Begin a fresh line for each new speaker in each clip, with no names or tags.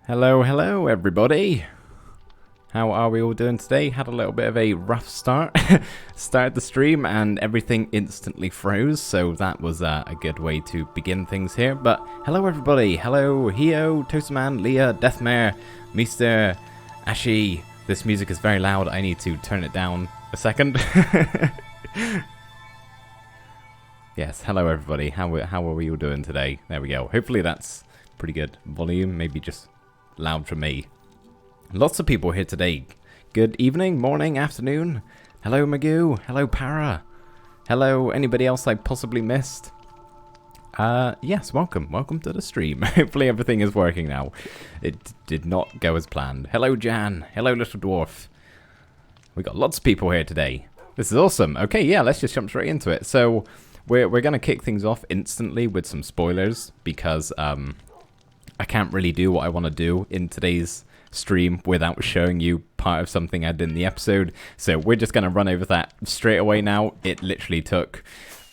Hello, hello everybody. How are we all doing today? Had a little bit of a rough start. Started the stream and everything instantly froze, so that was a good way to begin things here. But hello everybody. Hello, Hio, Toastman, Leah, Deathmare, Meester, Ashi. This music is very loud. I need to turn it down a second. Yes, hello everybody. How are we all doing today? There we go. Hopefully that's pretty good volume. Maybe just loud for me. Lots of people here today. Good evening, morning, afternoon. Hello Magoo. Hello Para. Hello anybody else I possibly missed. Yes, welcome. Welcome to the stream. Hopefully everything is working now. It did not go as planned. Hello Jan. Hello Little Dwarf. We got lots of people here today. This is awesome. Okay, yeah, let's just jump straight into it. So we're going to kick things off instantly with some spoilers because I can't really do what I want to do in today's stream without showing you part of something I did in the episode. So we're just going to run over that straight away now. It literally took,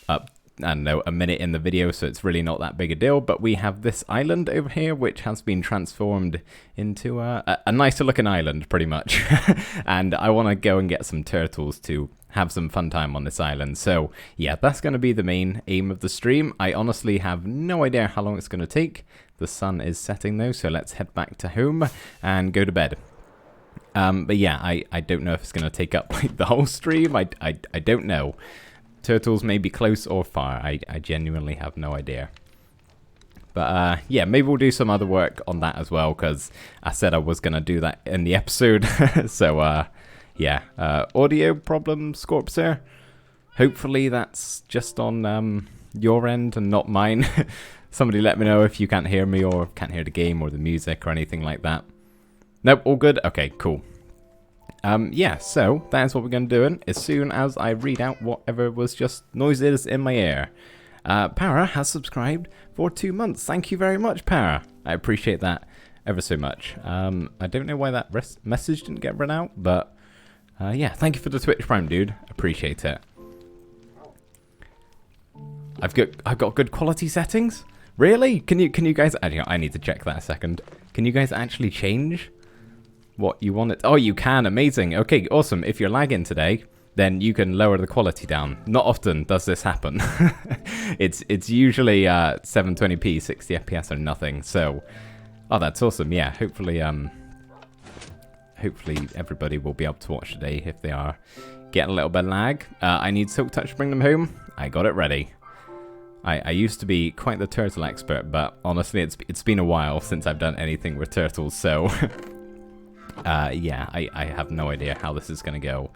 I don't know, a minute in the video, so it's really not that big a deal. But we have this island over here, which has been transformed into a nicer looking island, pretty much. And I want to go and get some turtles to have some fun time on this island. So yeah, that's going to be the main aim of the stream. I honestly have no idea how long it's going to take. The sun is setting though, so let's head back to home and go to bed. But yeah, I don't know if it's going to take up like the whole stream. I don't know. Turtles may be close or far. I genuinely have no idea. But yeah, maybe we'll do some other work on that as well, because I said I was going to do that in the episode. So yeah, audio problem, Scorpser. Hopefully that's just on your end and not mine. Somebody let me know if you can't hear me or can't hear the game or the music or anything like that. Nope, all good? Okay, cool. Yeah, so that's what we're going to do as soon as I read out whatever was just noises in my ear. Para has subscribed for 2 months. Thank you very much, Para. I appreciate that ever so much. I don't know why that message didn't get read out, but yeah, thank you for the Twitch Prime, dude. Appreciate it. I've got good quality settings. Really? Can you guys? I need to check that a second. Can you guys actually change what you want it? Oh, you can. Amazing. Okay, awesome. If you're lagging today, then you can lower the quality down. Not often does this happen. It's usually 720p, 60 FPS or nothing. So, oh, that's awesome. Yeah, hopefully everybody will be able to watch today if they are getting a little bit of lag. I need Silk Touch to bring them home. I got it ready. I used to be quite the turtle expert, but honestly, it's been a while since I've done anything with turtles, so yeah, I have no idea how this is going to go.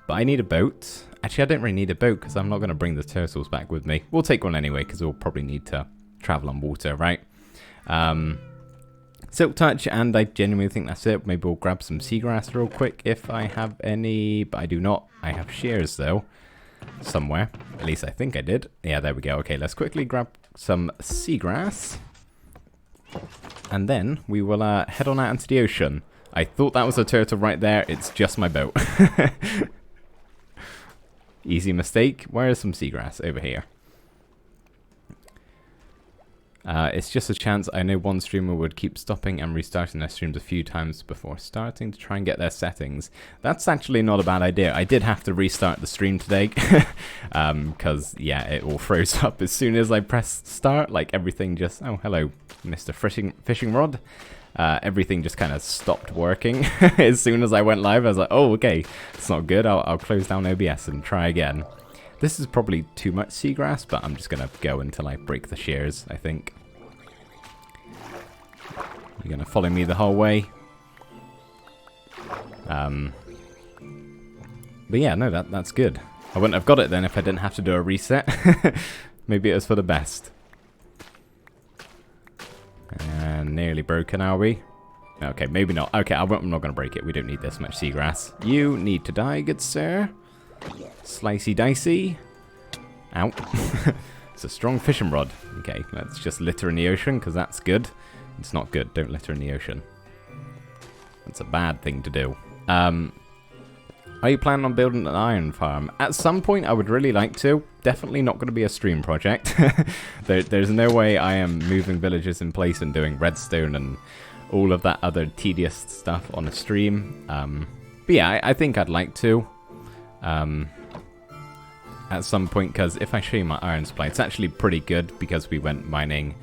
But I need a boat. Actually, I don't really need a boat because I'm not going to bring the turtles back with me. We'll take one anyway because we'll probably need to travel on water, right? Silk Touch, and I genuinely think that's it. Maybe we'll grab some seagrass real quick if I have any, but I do not. I have shears, though. Somewhere. At least I think I did. Yeah, there we go. Okay, let's quickly grab some seagrass. And then we will head on out into the ocean. I thought that was a turtle right there. It's just my boat. Easy mistake. Where is some seagrass? Over here. It's just a chance. I know one streamer would keep stopping and restarting their streams a few times before starting to try and get their settings. That's actually not a bad idea. I did have to restart the stream today because, yeah, it all froze up as soon as I pressed start. Like, everything just... Oh, hello, Mr. Fishing Rod. Everything just kind of stopped working as soon as I went live. I was like, oh, okay, it's not good. I'll close down OBS and try again. This is probably too much seagrass, but I'm just going to go until I break the shears, I think. You're going to follow me the whole way. But yeah, no, that's good. I wouldn't have got it then if I didn't have to do a reset. Maybe it was for the best. And nearly broken, are we? Okay, maybe not. Okay, I'm not going to break it. We don't need this much seagrass. You need to die, good sir. Slicey dicey. Ow. It's a strong fishing rod. Okay, let's just litter in the ocean, because that's good. It's not good. Don't litter in the ocean. That's a bad thing to do. Are you planning on building an iron farm? At some point, I would really like to. Definitely not going to be a stream project. There's no way I am moving villages in place and doing redstone and all of that other tedious stuff on a stream. But yeah, I think I'd like to. At some point, because if I show you my iron supply, it's actually pretty good because we went mining,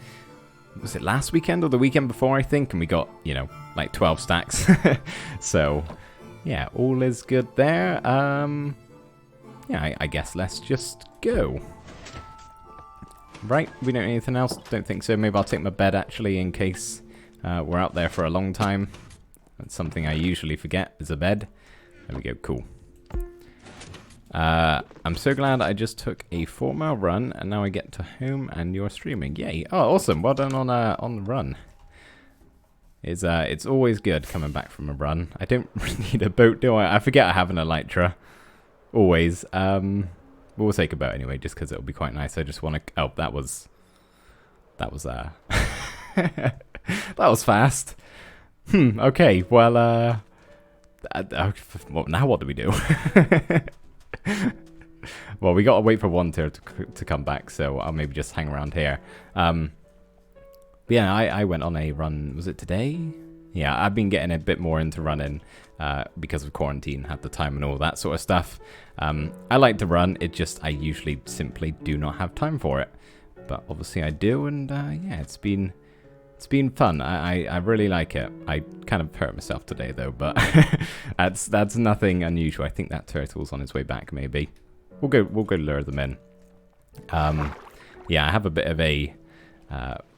was it last weekend or the weekend before, I think, and we got, you know, like 12 stacks. So, yeah, all is good there. Yeah, I guess let's just go. Right, we don't need anything else? Don't think so. Maybe I'll take my bed, actually, in case we're out there for a long time. That's something I usually forget, is a bed. There we go, cool. I'm so glad I just took a 4-mile run, and now I get to home, and you're streaming. Yay! Oh, awesome! Well done on the run. It's always good coming back from a run. I don't really need a boat, do I? I forget I have an elytra. Always. We'll take a boat anyway, just because it'll be quite nice. I just want to... Oh, that was that was fast. Okay, well, now what do we do? Well, we gotta wait for one to come back, so I'll maybe just hang around here. But yeah, I went on a run, was it today? Yeah, I've been getting a bit more into running because of quarantine, had the time and all that sort of stuff. I like to run, it just, I usually simply do not have time for it. But obviously I do, and yeah, it's been fun. I really like it. I kind of hurt myself today though, but that's nothing unusual. I think that turtle's on his way back. Maybe we'll go lure them in. Yeah, I have a bit of a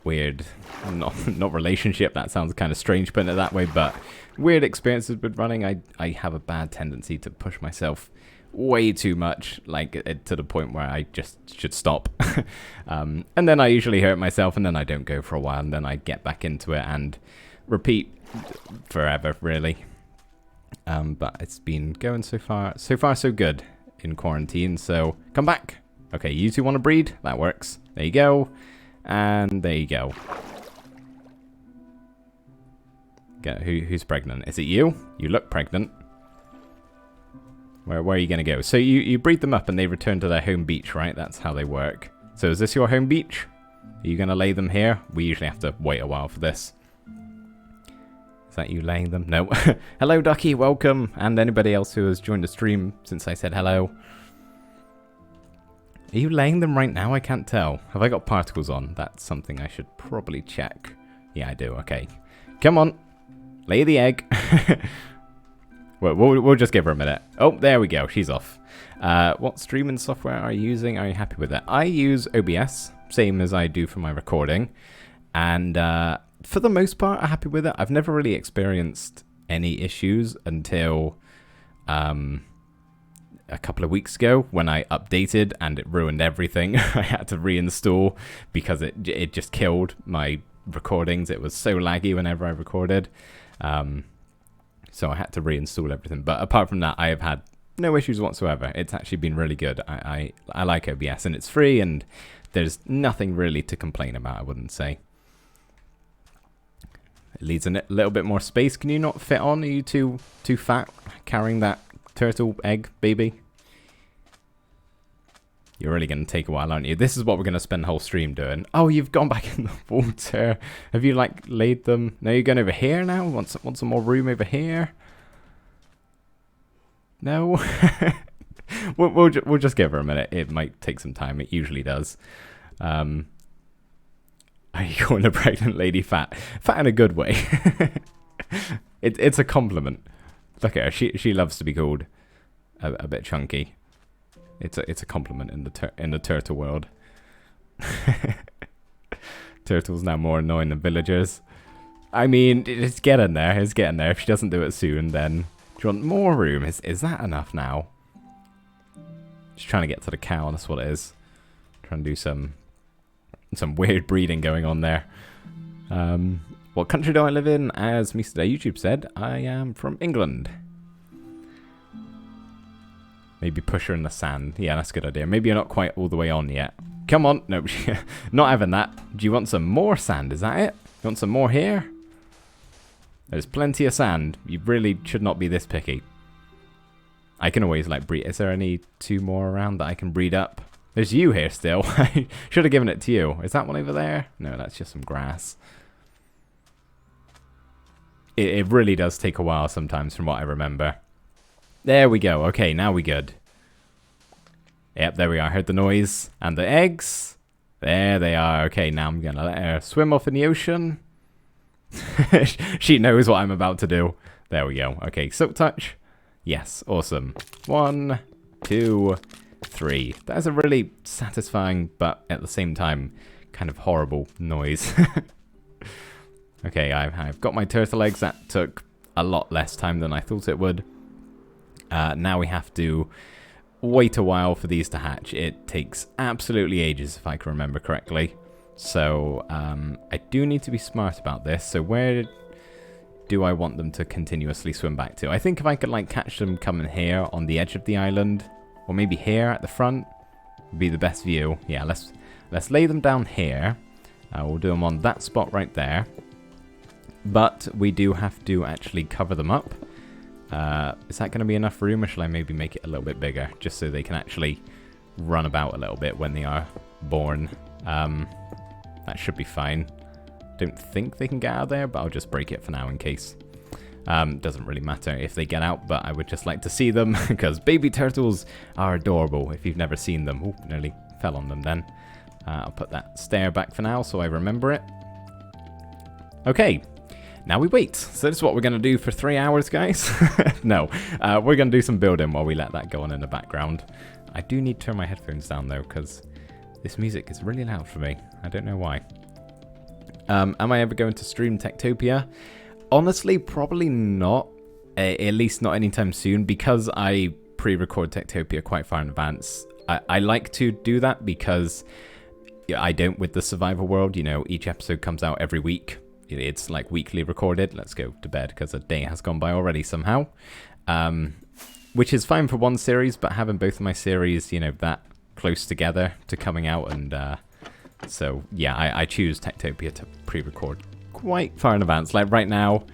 weird, not relationship. That sounds kind of strange putting it that way, but weird experiences with running. I have a bad tendency to push myself way too much, like to the point where I just should stop. And then I usually hurt myself, and then I don't go for a while, and then I get back into it and repeat forever, really. But it's been going so far so good in quarantine, so come back. Okay, you two want to breed? That works. There you go. And there you go. Who's pregnant? Is it you? You look pregnant. Where are you going to go? So you breed them up and they return to their home beach, right? That's how they work. So is this your home beach? Are you going to lay them here? We usually have to wait a while for this. Is that you laying them? No. Hello, Ducky. Welcome. And anybody else who has joined the stream since I said hello. Are you laying them right now? I can't tell. Have I got particles on? That's something I should probably check. Yeah, I do. Okay. Come on. Lay the egg. We'll just give her a minute. Oh, there we go. She's off. What streaming software are you using? Are you happy with it? I use OBS, same as I do for my recording. And for the most part, I'm happy with it. I've never really experienced any issues until a couple of weeks ago when I updated and it ruined everything. I had to reinstall because it just killed my recordings. It was so laggy whenever I recorded. So I had to reinstall everything. But apart from that, I have had no issues whatsoever. It's actually been really good. I like OBS, and it's free, and there's nothing really to complain about, I wouldn't say. It needs a little bit more space. Can you not fit on? Are you too fat carrying that turtle egg, baby? You're really going to take a while, aren't you? This is what we're going to spend the whole stream doing. Oh, you've gone back in the water. Have you, like, laid them? No, you're going over here now? Want some more room over here? No? we'll just give her a minute. It might take some time. It usually does. Are you calling a pregnant lady fat? Fat in a good way. It's a compliment. Look at her. She loves to be called a bit chunky. It's a compliment in the turtle world. Turtle's now more annoying than villagers. I mean, it's getting there. It's getting there. If she doesn't do it soon, then do you want more room? Is that enough now? Just trying to get to the cow. That's what it is. Trying to do some weird breeding going on there. What country do I live in? As Mr. YouTube said, I am from England. Maybe push her in the sand. Yeah, that's a good idea. Maybe you're not quite all the way on yet. Come on. No, not having that. Do you want some more sand? Is that it? You want some more here? There's plenty of sand. You really should not be this picky. I can always, like, breed. Is there any 2 more around that I can breed up? There's you here still. I should have given it to you. Is that one over there? No, that's just some grass. it really does take a while sometimes from what I remember. There we go. Okay, now we good. Yep, there we are. I heard the noise. And the eggs. There they are. Okay, now I'm going to let her swim off in the ocean. She knows what I'm about to do. There we go. Okay, silk touch. Yes, awesome. 1, 2, 3. That is a really satisfying, but at the same time, kind of horrible noise. Okay, I've got my turtle eggs. That took a lot less time than I thought it would. Now we have to wait a while for these to hatch. It takes absolutely ages, if I can remember correctly. So I do need to be smart about this. So where do I want them to continuously swim back to? I think if I could like catch them coming here on the edge of the island, or maybe here at the front, would be the best view. Yeah, let's lay them down here. We'll do them on that spot right there. But we do have to actually cover them up. Is that going to be enough room, or shall I maybe make it a little bit bigger, just so they can actually run about a little bit when they are born? That should be fine. Don't think they can get out of there, but I'll just break it for now in case. Doesn't really matter if they get out, but I would just like to see them, because baby turtles are adorable if you've never seen them. Ooh, nearly fell on them then. I'll put that stair back for now so I remember it. Okay. Now we wait. So this is what we're going to do for 3 hours, guys. No, we're going to do some building while we let that go on in the background. I do need to turn my headphones down, though, because this music is really loud for me. I don't know why. Am I ever going to stream Techtopia? Honestly, probably not. At least not anytime soon, because I pre-record Techtopia quite far in advance. I like to do that because I don't with the survival world. You know, each episode comes out every week. It's like weekly recorded. Let's go to bed because a day has gone by already somehow. Which is fine for one series, but having both of my series, you know, that close together to coming out, and so yeah, I choose Techtopia to pre-record quite far in advance. Like right now,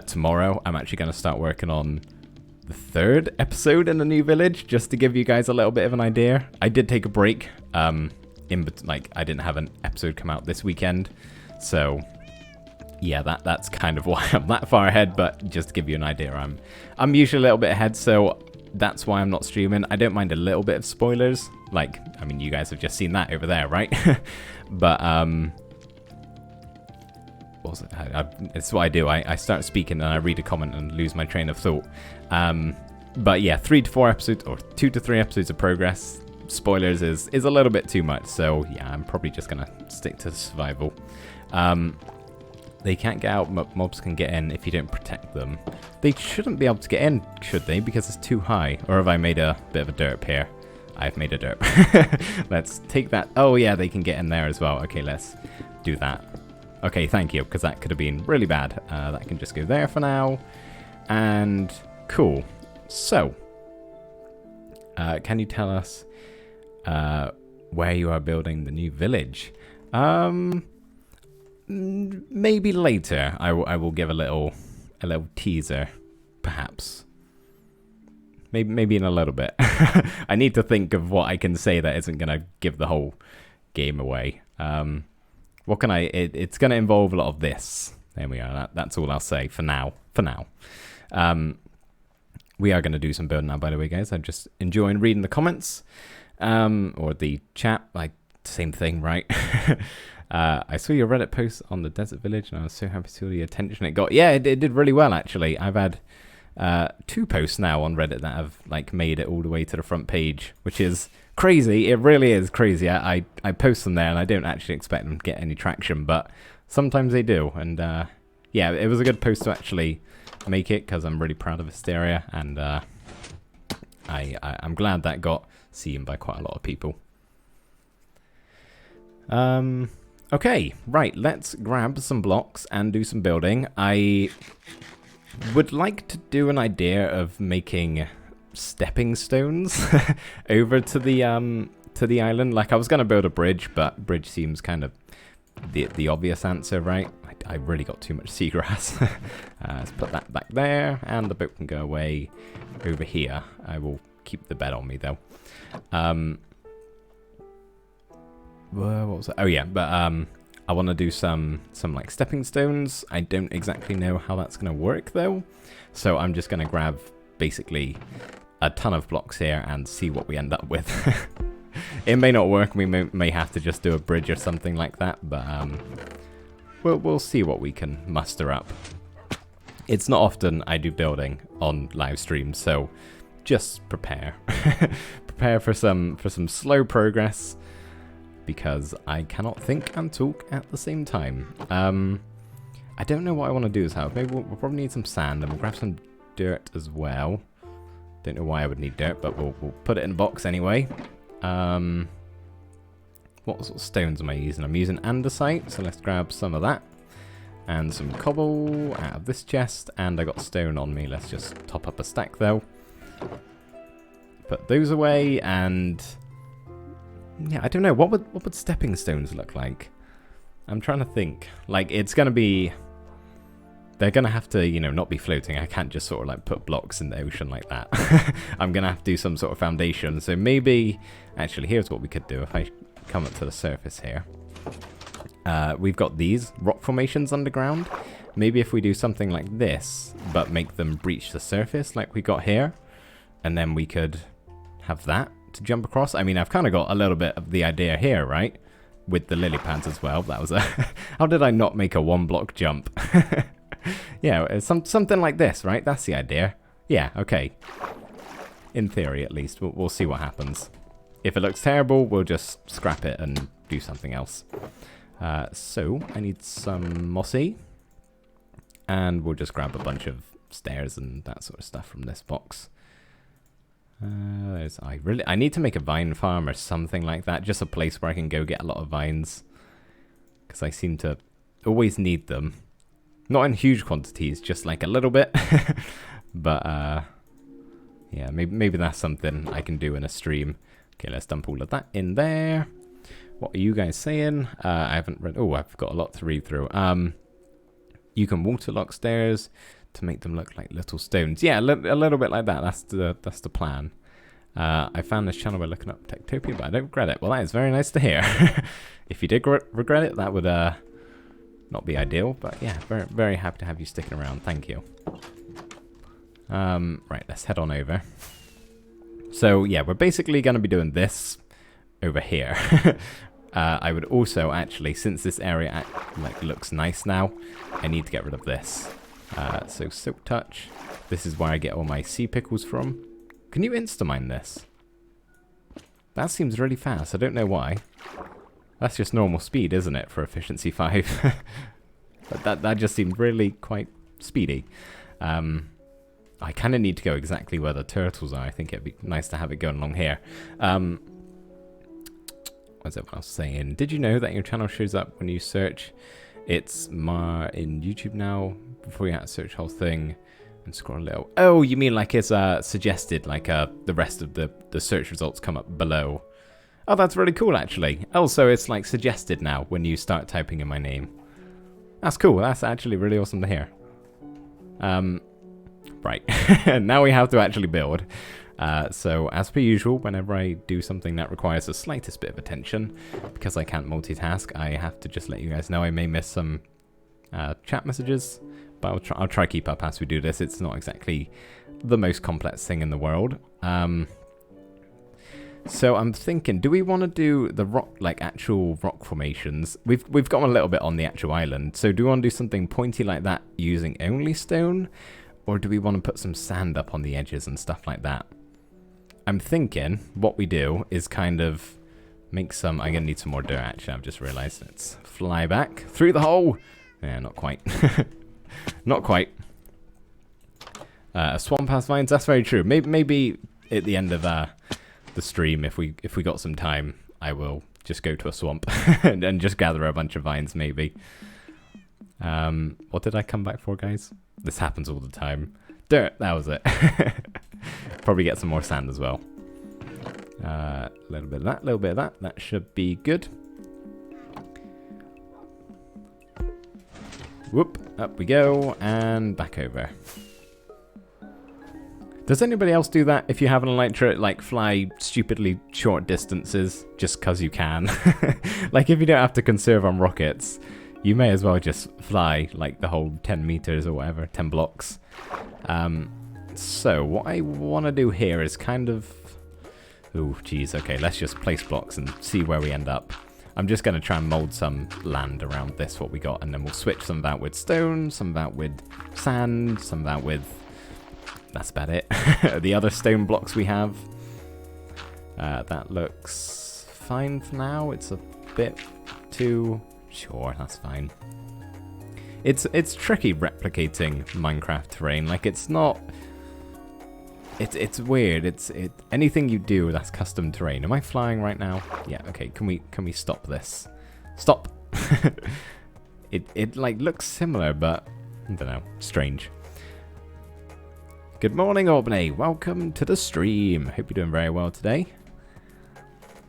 tomorrow, I'm actually going to start working on the 3rd episode in the new village, just to give you guys a little bit of an idea. I did take a break. Like I didn't have an episode come out this weekend, so yeah, that's kind of why I'm that far ahead. But just to give you an idea, I'm usually a little bit ahead, so that's why I'm not streaming. I don't mind a little bit of spoilers. Like, I mean, you guys have just seen that over there, right? But what was it? It's what I do. I start speaking and I read a comment and lose my train of thought. But yeah, 3 to 4 episodes or 2 to 3 episodes of progress. Spoilers is a little bit too much, so yeah, I'm probably just gonna stick to survival. They can't get out, mobs can get in if you don't protect them. They shouldn't be able to get in, should they? Because it's too high. Or have I made a bit of a derp here? I've made a derp. Let's take that. Oh yeah, they can get in there as well. Okay, let's do that. Okay, thank you, because that could have been really bad. That can just go there for now. And cool. So, can you tell us where you are building the new village? Maybe later. I will give a little teaser, perhaps. Maybe in a little bit. I need to think of what I can say that isn't gonna give the whole game away. What can I? It's gonna involve a lot of this. There we are. That's all I'll say for now. We are gonna do some building now, by the way, guys. I'm just enjoying reading the comments, or the chat. Like same thing, right? I saw your Reddit post on the desert village, and I was so happy to see all the attention it got. Yeah, it did really well, actually. I've had 2 posts now on Reddit that have like made it all the way to the front page, which is crazy. It really is crazy. I post them there, and I don't actually expect them to get any traction, but sometimes they do. And yeah, it was a good post to actually make it, because I'm really proud of Hysteria, and I'm glad that got seen by quite a lot of people. Okay, right, let's grab some blocks and do some building. I would like to do an idea of making stepping stones over to the island. Like, I was going to build a bridge, but bridge seems kind of the obvious answer, right? I really got too much seagrass. Let's put that back there, and the boat can go away over here. I will keep the bed on me, though. What was that? Oh yeah, but I want to do some like stepping stones. I don't exactly know how that's going to work though. So I'm just going to grab basically a ton of blocks here and see what we end up with. It may not work. We may have to just do a bridge or something like that, but we'll see what we can muster up. It's not often I do building on live streams, so just prepare. Prepare for some slow progress, because I cannot think and talk at the same time. I don't know what I want to do as well. Maybe we'll probably need some sand, and we'll grab some dirt as well. Don't know why I would need dirt, but we'll put it in a box anyway. What sort of stones am I using? I'm using andesite, so let's grab some of that. And some cobble out of this chest, and I got stone on me. Let's just top up a stack though. Put those away, and yeah, I don't know, what would stepping stones look like? I'm trying to think. Like, it's gonna be, they're gonna have to, you know, not be floating. I can't just sort of like put blocks in the ocean like that. I'm gonna have to do some sort of foundation. So maybe, actually, here's what we could do if I come up to the surface here. We've got these rock formations underground. Maybe if we do something like this, but make them breach the surface like we got here, and then we could have that to jump across. I mean, I've kind of got a little bit of the idea here, right? With the lily pads as well. That was a... How did I not make a one-block jump? Yeah, something like this, right? That's the idea. Yeah, okay. In theory, at least. We'll see what happens. If it looks terrible, we'll just scrap it and do something else. So, I need some mossy. And we'll just grab a bunch of stairs and that sort of stuff from this box. I need to make a vine farm or something like that. Just a place where I can go get a lot of vines. Because I seem to always need them. Not in huge quantities, just like a little bit. But, yeah, maybe that's something I can do in a stream. Okay, let's dump all of that in there. What are you guys saying? I haven't read... Oh, I've got a lot to read through. You can waterlock stairs to make them look like little stones. Yeah, a little bit like that. That's the plan. I found this channel by looking up Techtopia, but I don't regret it. Well, that is very nice to hear. If you did regret it, that would not be ideal. But yeah, very, very happy to have you sticking around. Thank you. Right, let's head on over. So yeah, we're basically going to be doing this over here. I would also actually, since this area looks nice now, I need to get rid of this. So silk touch. This is where I get all my sea pickles from. Can you insta-mine this? That seems really fast. I don't know why. That's just normal speed, isn't it, for efficiency 5? But that just seemed really quite speedy. I kind of need to go exactly where the turtles are. I think it'd be nice to have it going along here. What's everyone else saying? Did you know that your channel shows up when you search? It's in YouTube now. Before you had to search whole thing and scroll a little. Oh, you mean like it's suggested, like the rest of the search results come up below. Oh, that's really cool, actually. Oh, so it's like suggested now when you start typing in my name. That's cool. That's actually really awesome to hear. Right. Now we have to actually build. So, as per usual, whenever I do something that requires the slightest bit of attention, because I can't multitask, I have to just let you guys know I may miss some chat messages, but I'll try keep up as we do this. It's not exactly the most complex thing in the world. So I'm thinking, do we want to do the actual rock formations? We've got a little bit on the actual island, so do we want to do something pointy like that using only stone? Or do we want to put some sand up on the edges and stuff like that? I'm thinking what we do is kind of make some... I'm going to need some more dirt, actually. I've just realized. Let's fly back through the hole. Yeah, not quite. Not quite. A swamp has vines. That's very true. Maybe at the end of the stream, if we got some time, I will just go to a swamp and just gather a bunch of vines, maybe. What did I come back for, guys? This happens all the time. Dirt, that was it. Probably get some more sand as well. A little bit of that, a little bit of that. That should be good. Whoop, up we go, and back over. Does anybody else do that if you have an elytra, like fly stupidly short distances just because you can? Like if you don't have to conserve on rockets, you may as well just fly like the whole 10 meters or whatever, 10 blocks. So what I want to do here is kind of... Oh, geez, okay, let's just place blocks and see where we end up. I'm just going to try and mold some land around this, what we got, and then we'll switch some of that with stone, some of that with sand, some of that with... That's about it. The other stone blocks we have. That looks fine for now. It's a bit too... Sure, that's fine. It's tricky replicating Minecraft terrain. Like, it's not... It's weird. Anything you do that's custom terrain. Am I flying right now? Yeah, okay. Can we stop this? Stop! It like looks similar, but I don't know. Strange. Good morning, Albany. Welcome to the stream. Hope you're doing very well today.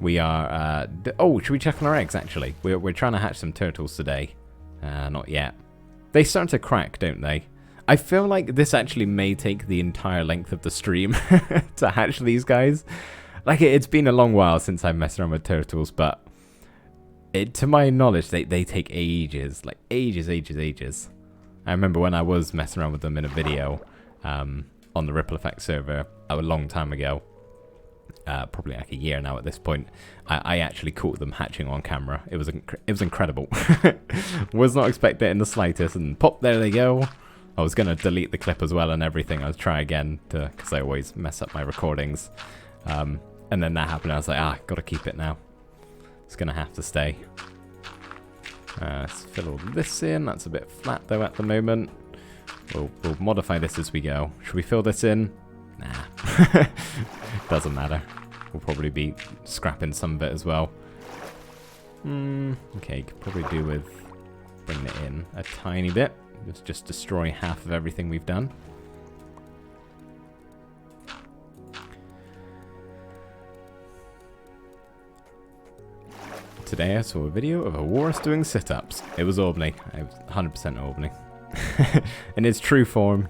We are... oh, should we check on our eggs, actually? We're trying to hatch some turtles today. Not yet. They start to crack, don't they? I feel like this actually may take the entire length of the stream to hatch these guys. Like, it's been a long while since I messed around with turtles, but... to my knowledge, they take ages. Like, ages. I remember when I was messing around with them in a video... on the Ripple Effect server a long time ago, probably like a year now at this point, I actually caught them hatching on camera. It was incredible. Was not expecting it in the slightest, and pop, there they go. I was going to delete the clip as well and everything. I was try again because I always mess up my recordings. And then that happened. I was like, gotta keep it now. It's going to have to stay. Let's fill all this in. That's a bit flat though at the moment. We'll modify this as we go. Should we fill this in? Nah. Doesn't matter. We'll probably be scrapping some of it as well. Okay, could probably do with bringing it in a tiny bit. Let's just destroy half of everything we've done. Today I saw a video of a walrus doing sit-ups. It was Albany. I was 100% Albany. In its true form.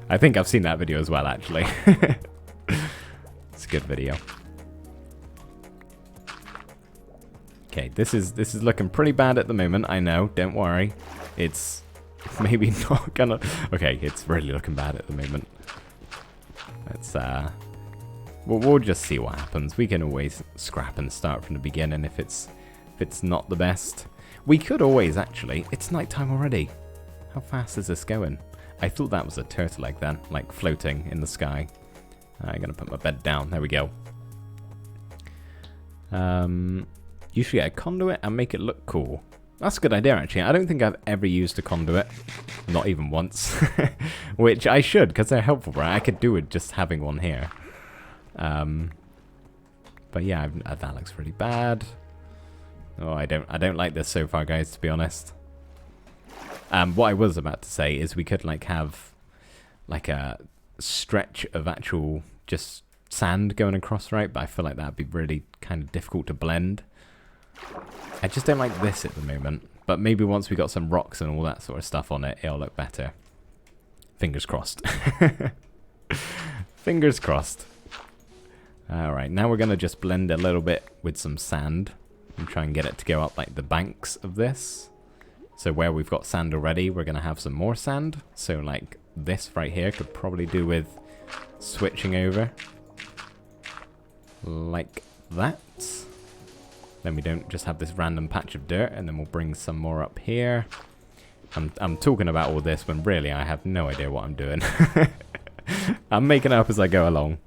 I think I've seen that video as well, actually. It's a good video. Okay, this is looking pretty bad at the moment. I know, don't worry. It's maybe not gonna... Okay, it's really looking bad at the moment. Let's we'll just see what happens. We can always scrap and start from the beginning if it's not the best. We could always actually. It's nighttime already. How fast is this going? I thought that was a turtle egg then, like floating in the sky. I'm gonna put my bed down. There we go. You should get a conduit and make it look cool. That's a good idea, actually. I don't think I've ever used a conduit. Not even once. Which I should, because they're helpful, right? I could do it just having one here. But yeah, that looks really bad. Oh, I don't like this so far, guys, to be honest. What I was about to say is we could like have like a stretch of actual just sand going across, right? But I feel like that'd be really kind of difficult to blend. I just don't like this at the moment. But maybe once we got some rocks and all that sort of stuff on it, it'll look better. Fingers crossed. Fingers crossed. Alright, now we're going to just blend a little bit with some sand. And try and get it to go up like the banks of this. So where we've got sand already, we're going to have some more sand. So like this right here could probably do with switching over. Like that. Then we don't just have this random patch of dirt, and then we'll bring some more up here. I'm talking about all this when really I have no idea what I'm doing. I'm making it up as I go along.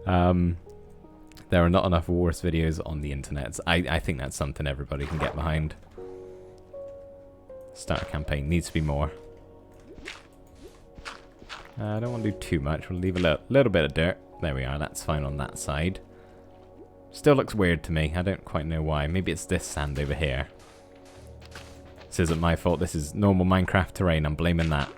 There are not enough walrus videos on the internet. I think that's something everybody can get behind. Start a campaign. Needs to be more. I don't want to do too much. We'll leave a little bit of dirt. There we are. That's fine on that side. Still looks weird to me. I don't quite know why. Maybe it's this sand over here. This isn't my fault. This is normal Minecraft terrain. I'm blaming that.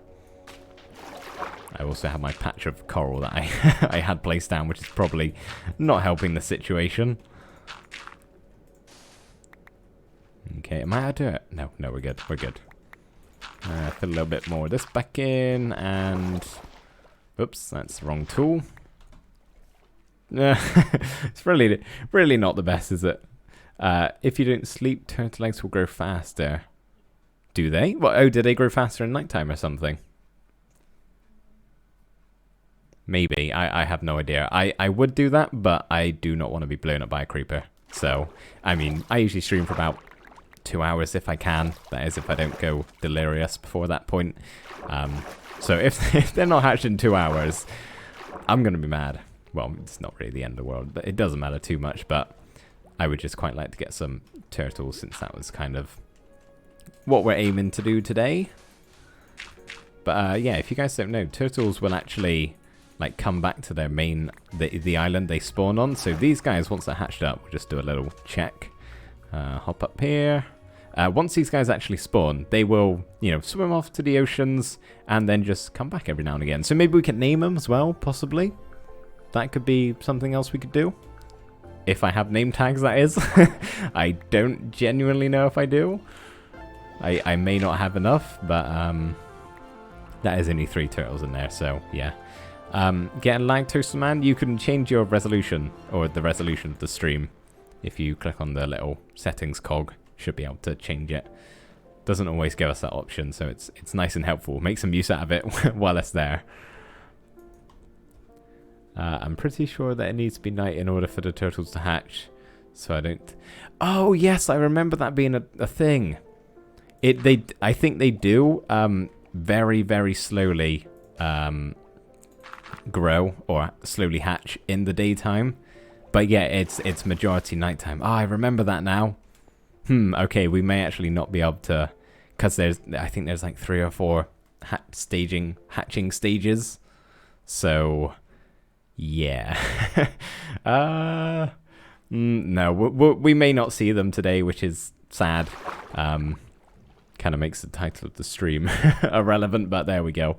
I also have my patch of coral that I had placed down, which is probably not helping the situation. Okay, am I out to do it? No, we're good. We're good. Put a little bit more of this back in, and Oops, that's the wrong tool. It's really not the best, is it? If you don't sleep, turtle eggs will grow faster. Do they? What? Oh, do they grow faster in nighttime or something? Maybe. I have no idea. I would do that, but I do not want to be blown up by a creeper. So, I mean, I usually stream for about 2 hours if I can. That is, if I don't go delirious before that point. So if they're not hatched in 2 hours, I'm going to be mad. Well, it's not really the end of the world, but it doesn't matter too much, but I would just quite like to get some turtles since that was kind of what we're aiming to do today. But yeah, if you guys don't know, turtles will actually like come back to their main, the island they spawn on. So these guys, once they're hatched up, we'll just do a little check. Hop up here. Once these guys actually spawn, they will, you know, swim off to the oceans and then just come back every now and again. So maybe we can name them as well, possibly. That could be something else we could do. If I have name tags, that is. I don't genuinely know if I do. I may not have enough, but that is only 3 turtles in there, so yeah. Get a lactose man, you can change your resolution, or the resolution of the stream. If you click on the little settings cog, should be able to change it. Doesn't always give us that option, so it's nice and helpful. Make some use out of it while it's there. I'm pretty sure that it needs to be night in order for the turtles to hatch. So I don't... Oh, yes, I remember that being a thing. I think they do very, very slowly grow or slowly hatch in the daytime. But yeah, it's majority nighttime. Oh, I remember that now. Okay, we may actually not be able to... Because I think there's like 3 or 4 hatching stages. So... Yeah. No, we may not see them today, which is sad. Kind of makes the title of the stream irrelevant, but there we go.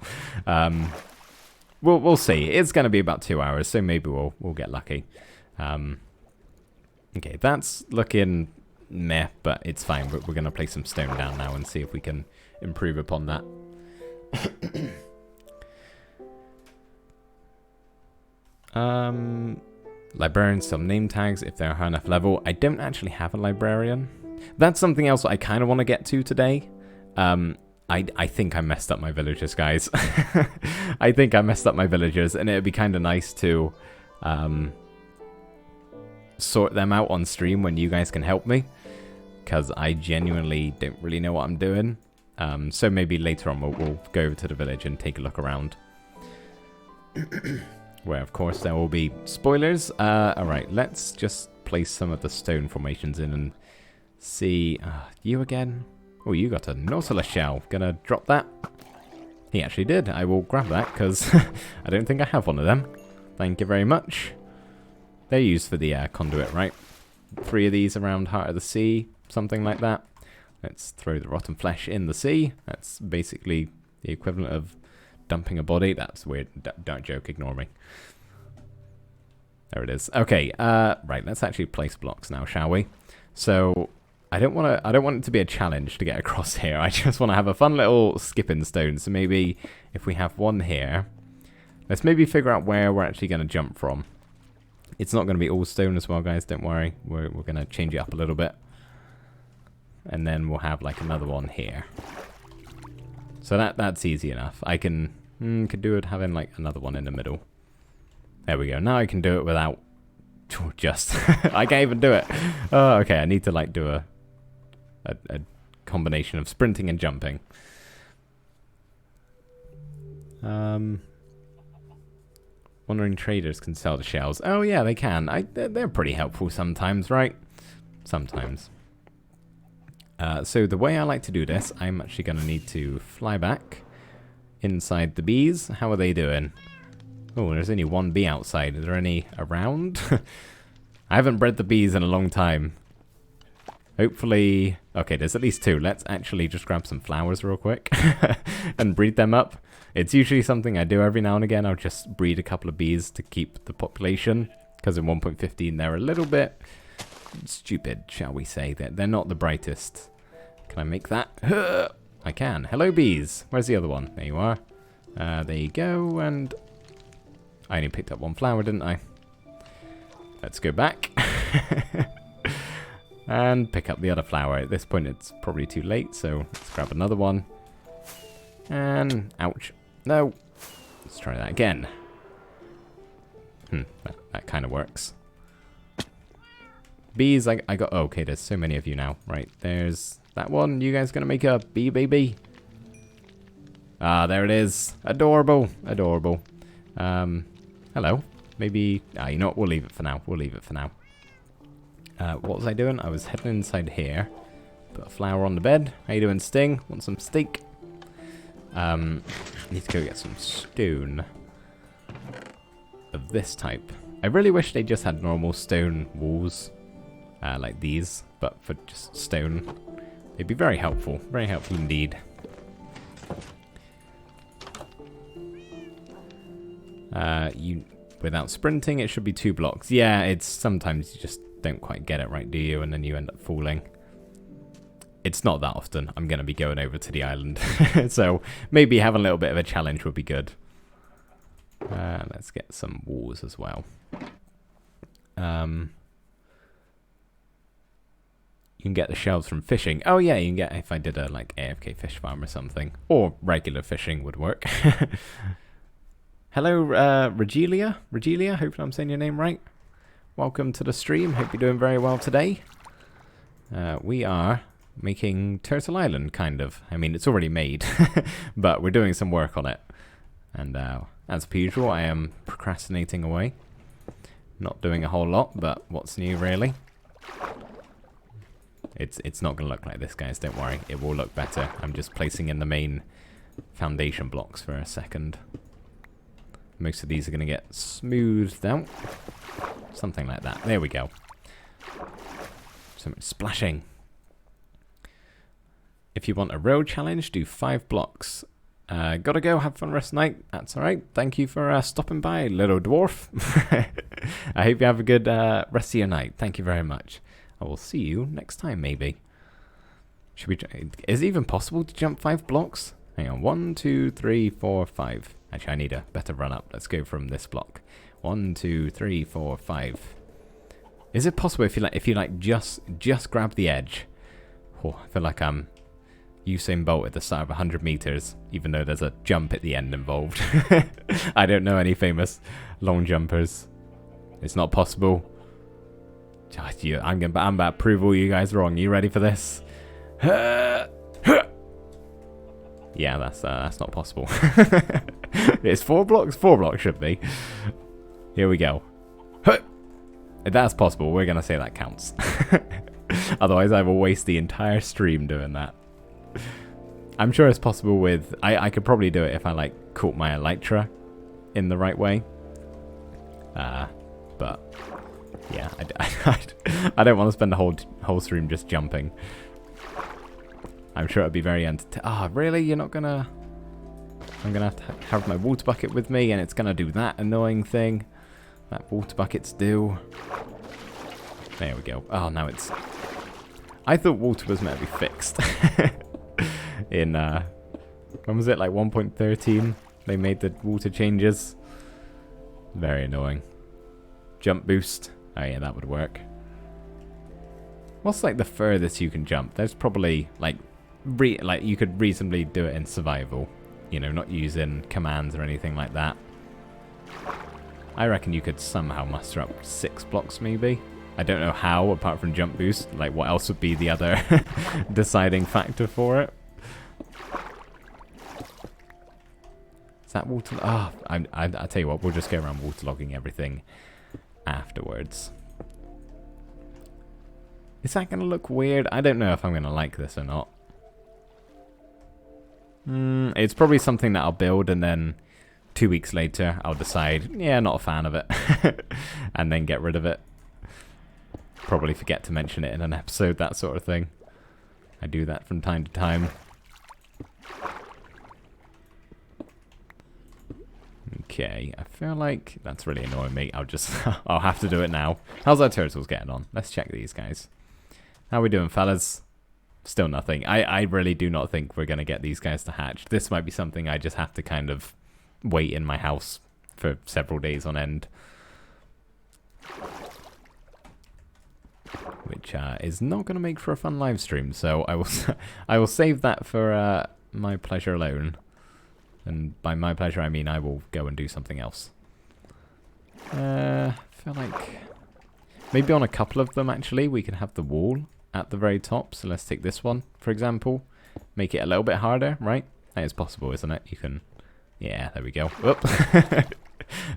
We'll see. It's going to be about 2 hours, so maybe we'll get lucky. Okay, that's looking meh, but it's fine. We're going to place some stone down now and see if we can improve upon that. Librarians some name tags if they're high enough level. I don't actually have a librarian. That's something else I kind of want to get to today. I think I messed up my villagers, guys. I think I messed up my villagers, and it'd be kind of nice to sort them out on stream when you guys can help me, because I genuinely don't really know what I'm doing. So maybe later on we'll go over to the village and take a look around. Where, of course, there will be spoilers. Alright, let's just place some of the stone formations in and see... you again? Oh, you got a Nautilus shell. Gonna drop that? He actually did. I will grab that, because I don't think I have one of them. Thank you very much. They're used for the conduit, right? 3 of these around Heart of the Sea, something like that. Let's throw the rotten flesh in the sea. That's basically the equivalent of dumping a body. That's weird. Don't joke, ignore me. There it is. Okay, right, let's actually place blocks now, shall we? So I don't want it to be a challenge to get across here. I just want to have a fun little skipping stone. So maybe if we have one here, let's maybe figure out where we're actually going to jump from. It's not going to be all stone as well, guys, don't worry. We're going to change it up a little bit. And then we'll have like another one here. So that's easy enough. I could do it having like another one in the middle. There we go. Now I can do it without just... I can't even do it. Oh, okay. I need to like do a combination of sprinting and jumping. Wandering traders can sell the shells. Oh yeah, they can. They're pretty helpful sometimes, right? Sometimes. So the way I like to do this, I'm actually going to need to fly back inside the bees. How are they doing? Oh, there's only 1 bee outside. Are there any around? I haven't bred the bees in a long time. Hopefully... Okay, there's at least 2. Let's actually just grab some flowers real quick and breed them up. It's usually something I do every now and again. I'll just breed a couple of bees to keep the population, because in 1.15 they're a little bit stupid, shall we say. They're not the brightest. Can I make that? I can. Hello, bees. Where's the other one? There you are. There you go, and I only picked up one flower, didn't I? Let's go back. And pick up the other flower. At this point, it's probably too late, so let's grab another one. And, ouch. No. Let's try that again. That kind of works. Bees, I got... Oh, okay, there's so many of you now. Right, there's that one. You guys gonna make a bee baby? Ah, there it is. Adorable. Adorable. Hello. Maybe... you know what? We'll leave it for now. We'll leave it for now. What was I doing? I was heading inside here. Put a flower on the bed. How you doing, Sting? Want some steak? Need to go get some stone of this type. I really wish they just had normal stone walls, like these, but for just stone. They'd be very helpful indeed. Without sprinting, it should be 2 blocks. Yeah, it's sometimes you just don't quite get it right, do you? And then you end up falling. It's not that often. I'm going to be going over to the island. So maybe having a little bit of a challenge would be good. Let's get some walls as well. You can get the shells from fishing. Oh yeah, you can get if I did a like AFK fish farm or something. Or regular fishing would work. Hello, Regelia? Regelia, hope I'm saying your name right. Welcome to the stream. Hope you're doing very well today. We are making Turtle Island, kind of. I mean, it's already made, but we're doing some work on it. And as per usual, I am procrastinating away. Not doing a whole lot, but what's new, really? It's not going to look like this, guys. Don't worry. It will look better. I'm just placing in the main foundation blocks for a second. Most of these are going to get smoothed out. Something like that. There we go. So much splashing. If you want a road challenge, do 5 blocks. Gotta go, have fun rest of the night. That's alright. Thank you for stopping by, little dwarf. I hope you have a good rest of your night. Thank you very much. I will see you next time, maybe. Should we? Is it even possible to jump 5 blocks? Hang on. 1, 2, 3, 4, 5. Actually, I need a better run up. Let's go from this block. 1, 2, 3, 4, 5. Is it possible if you like just grab the edge? Oh, I feel like I'm Usain Bolt at the start of 100 meters, even though there's a jump at the end involved. I don't know any famous long jumpers. It's not possible. I'm about to prove all you guys wrong. You ready for this? Yeah, that's not possible. It's 4 blocks. 4 blocks should be. Here we go. If that's possible, we're gonna say that counts. Otherwise, I will waste the entire stream doing that. I'm sure it's possible with... I could probably do it if I like caught my elytra in the right way. But yeah, I don't want to spend the whole stream just jumping. I'm sure it'd be very entertaining. Ah, really? You're not gonna... I'm gonna have my water bucket with me, and it's gonna do that annoying thing that water buckets do. There we go. Oh, now it's... I thought water was meant to be fixed. In, when was it? Like 1.13? They made the water changes. Very annoying. Jump boost. Oh yeah, that would work. What's like the furthest you can jump? There's probably like you could reasonably do it in survival. You know, not using commands or anything like that. I reckon you could somehow muster up 6 blocks maybe. I don't know how, apart from jump boost. Like, what else would be the other deciding factor for it? Is that water? Ah, I'll tell you what, we'll just go around waterlogging everything afterwards. Is that going to look weird? I don't know if I'm going to like this or not. It's probably something that I'll build and then 2 weeks later I'll decide, yeah, not a fan of it. And then get rid of it. Probably forget to mention it in an episode, that sort of thing. I do that from time to time. Okay, I feel like that's really annoying me. I'll have to do it now. How's our turtles getting on? Let's check these guys. How are we doing, fellas? Still nothing. I really do not think we're going to get these guys to hatch. This might be something I just have to kind of wait in my house for several days on end. Which is not going to make for a fun live stream, so I will save that for my pleasure alone. And by my pleasure, I mean I will go and do something else. I feel like maybe on a couple of them, actually, we can have the wall at the very top. So let's take this one, for example. Make it a little bit harder, right? That is possible, isn't it? You can... Yeah, there we go. Whoop.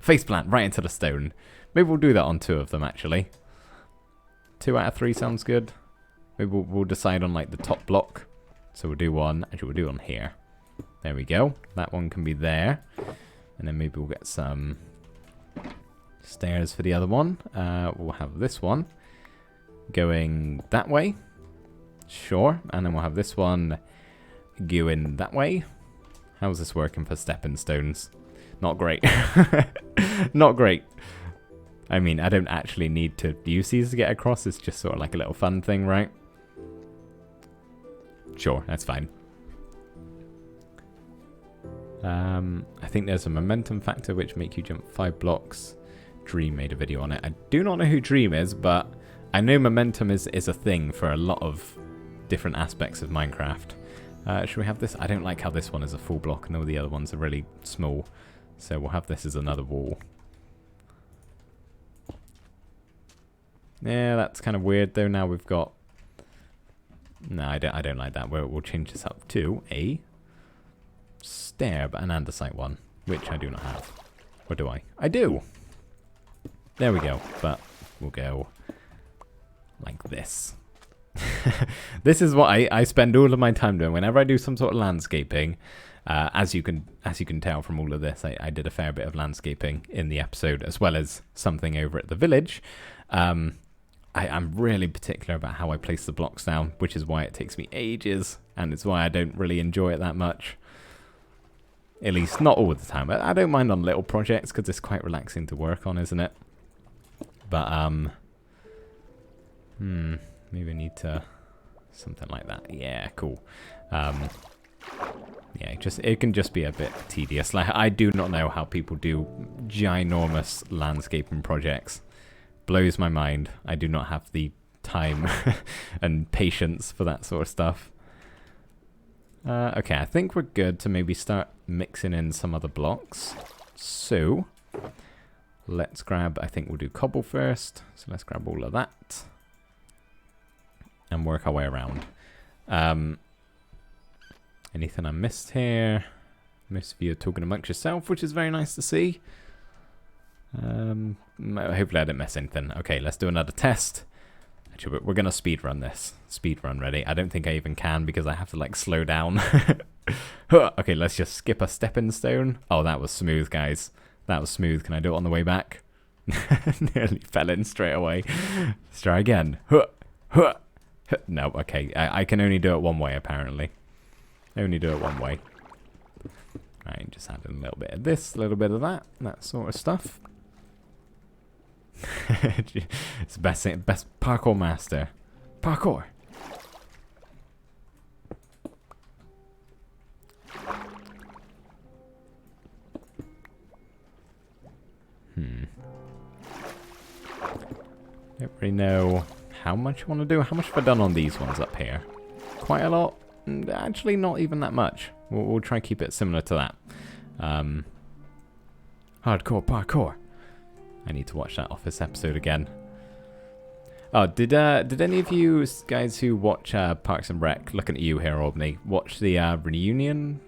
Face plant right into the stone. Maybe we'll do that on 2 of them, actually. 2 out of 3 sounds good. Maybe we'll decide on, like, the top block. So we'll do one. Actually, we'll do one here. There we go. That one can be there. And then maybe we'll get some stairs for the other one. We'll have this one going that way. Sure. And then we'll have this one going that way. How's this working for stepping stones? Not great. Not great. I mean, I don't actually need to use these to get across. It's just sort of like a little fun thing, right? Sure, that's fine. I think there's a momentum factor which make you jump 5 blocks. Dream made a video on it. I do not know who Dream is, but I know momentum is a thing for a lot of different aspects of Minecraft. Should we have this? I don't like how this one is a full block and all the other ones are really small. So we'll have this as another wall. Yeah, that's kind of weird though. Now we've got... No, I don't like that. We'll change this up to a stair, but an andesite one, which I do not have. Or do I? I do! There we go. But we'll go like this. This is what I spend all of my time doing. Whenever I do some sort of landscaping, as you can tell from all of this, I did a fair bit of landscaping in the episode, as well as something over at the village. I'm really particular about how I place the blocks down, which is why it takes me ages, and it's why I don't really enjoy it that much. At least not all the time. I don't mind on little projects because it's quite relaxing to work on, isn't it? But maybe I need to something like that. Yeah, cool. Yeah, it can just be a bit tedious. Like, I do not know how people do ginormous landscaping projects. Blows my mind. I do not have the time and patience for that sort of stuff. Okay, I think we're good to maybe start mixing in some other blocks. So, let's grab, I think we'll do cobble first. So let's grab all of that. And work our way around. Anything I missed here? Most of you are talking amongst yourself, which is very nice to see. Hopefully I didn't miss anything. Okay, let's do another test. Actually, we're going to speedrun this. Speedrun ready. I don't think I even can because I have to, like, slow down. Okay, let's just skip a stepping stone. Oh, that was smooth, guys. That was smooth. Can I do it on the way back? Nearly fell in straight away. Let's try again. No, okay. I can only do it one way, apparently. Only do it one way. Alright, just add in a little bit of this, a little bit of that sort of stuff. It's the best parkour master. Parkour! Don't really know how much I want to do. How much have I done on these ones up here? Quite a lot. Actually, not even that much. We'll try and keep it similar to that. Hardcore parkour. I need to watch that Office episode again. Oh, did any of you guys who watch Parks and Rec, looking at you here, Albany, watch the reunion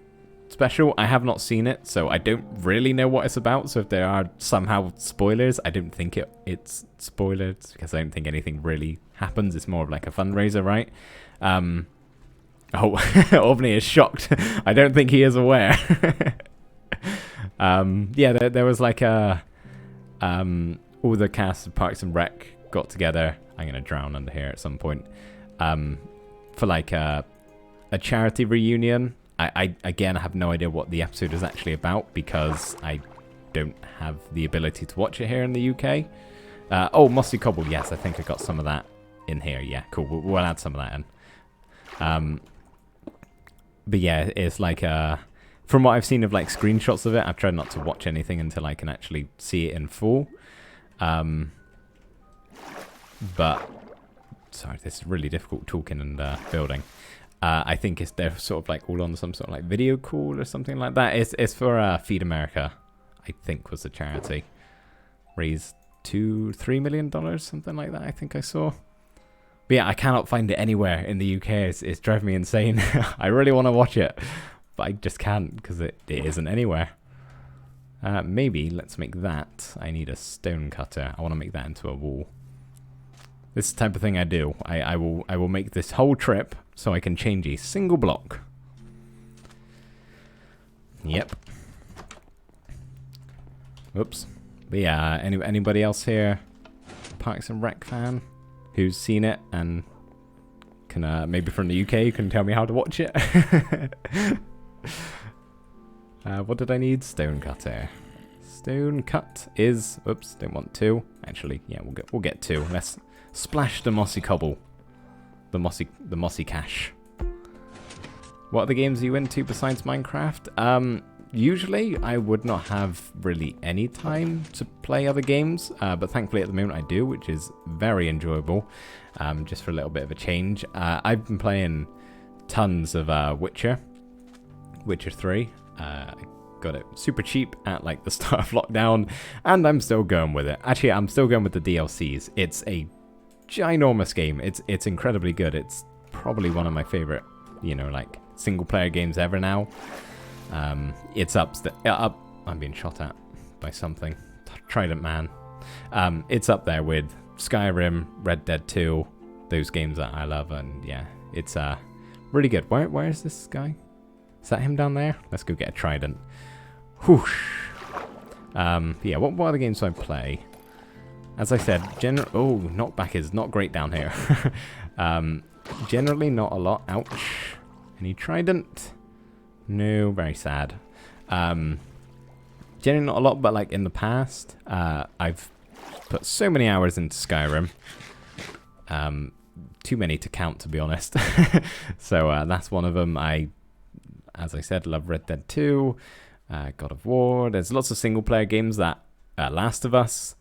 special? I have not seen it, so I don't really know what it's about. So if there are somehow spoilers, I don't think it's spoilers because I don't think anything really happens. It's more of like a fundraiser, right? Oh, Albany is shocked. I don't think he is aware. Yeah, there was like a all the cast of Parks and Rec got together. I'm gonna drown under here at some point. For like a charity reunion. I again have no idea what the episode is actually about because I don't have the ability to watch it here in the UK. Oh, Mossy Cobble. Yes, I think I got some of that in here. Yeah, cool. We'll add some of that in. But yeah, it's like From what I've seen of like screenshots of it, I've tried not to watch anything until I can actually see it in full. But sorry, this is really difficult talking and building. I think they're sort of like all on some sort of like video call or something like that. It's for Feed America, I think was the charity. Raised $3 million, something like that, I think I saw. But yeah, I cannot find it anywhere in the UK. It's driving me insane. I really want to watch it, but I just can't because it isn't anywhere. Maybe let's make that. I need a stone cutter. I want to make that into a wall. This is the type of thing I do. I will make this whole trip so I can change a single block. Yep. Oops. But yeah, anybody else here Parks and Rec fan who's seen it and can maybe from the UK can tell me how to watch it? What did I need? Stone cutter. Stone cut is. Oops, don't want two. Actually, yeah, we'll get two. Let's splash the mossy cobble. The mossy cash. What other games are you into besides Minecraft? Usually I would not have really any time to play other games, but thankfully at the moment I do, which is very enjoyable, just for a little bit of a change. I've been playing tons of Witcher 3. I got it super cheap at like the start of lockdown, and I'm still going with it. Actually, I'm still going with the DLCs. It's a ginormous game. It's incredibly good. It's probably one of my favorite, like single player games ever now. It's up. I'm being shot at by something. Trident Man. It's up there with Skyrim, Red Dead 2, those games that I love, and yeah, it's really good. Where is this guy? Is that him down there? Let's go get a trident. Whoosh. Yeah, what other games do I play? As I said, knockback is not great down here. Generally not a lot. Ouch. Any trident? No, very sad. Generally not a lot, but like in the past, I've put so many hours into Skyrim. Too many to count, to be honest. So that's one of them. As I said, love Red Dead 2, God of War. There's lots of single player games that Last of Us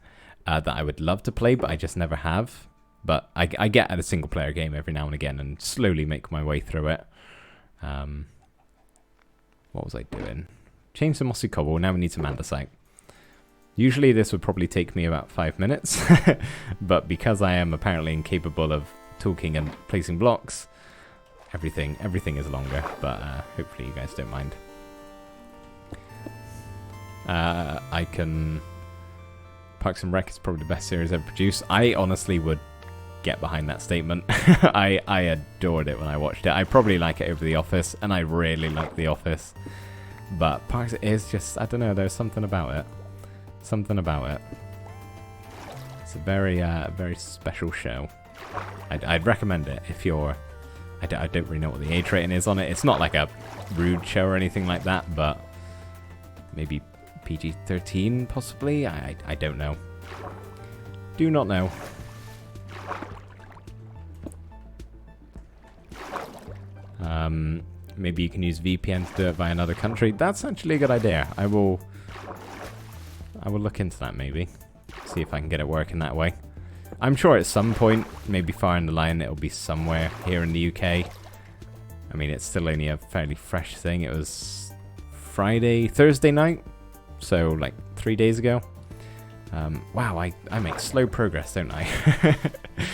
that I would love to play, but I just never have. But I get at a single player game every now and again and slowly make my way through it. What was I doing? Change the mossy cobble. Now we need some andesite. Usually this would probably take me about 5 minutes, but because I am apparently incapable of talking and placing blocks, everything is longer. But hopefully you guys don't mind. I can. Parks and Rec is probably the best series ever produced. I honestly would get behind that statement. I adored it when I watched it. I probably like it over The Office, and I really like The Office. But Parks is just, I don't know, there's something about it. Something about it. It's a very, very special show. I'd recommend it if you're... I don't really know what the age rating is on it. It's not like a rude show or anything like that, but maybe PG-13 possibly? I don't know. Do not know. Maybe you can use VPN to do it via another country. That's actually a good idea. I will look into that maybe. See if I can get it working that way. I'm sure at some point, maybe far in the line, it'll be somewhere here in the UK. I mean, it's still only a fairly fresh thing. It was Thursday night. So like 3 days ago. Wow, I make slow progress, don't I?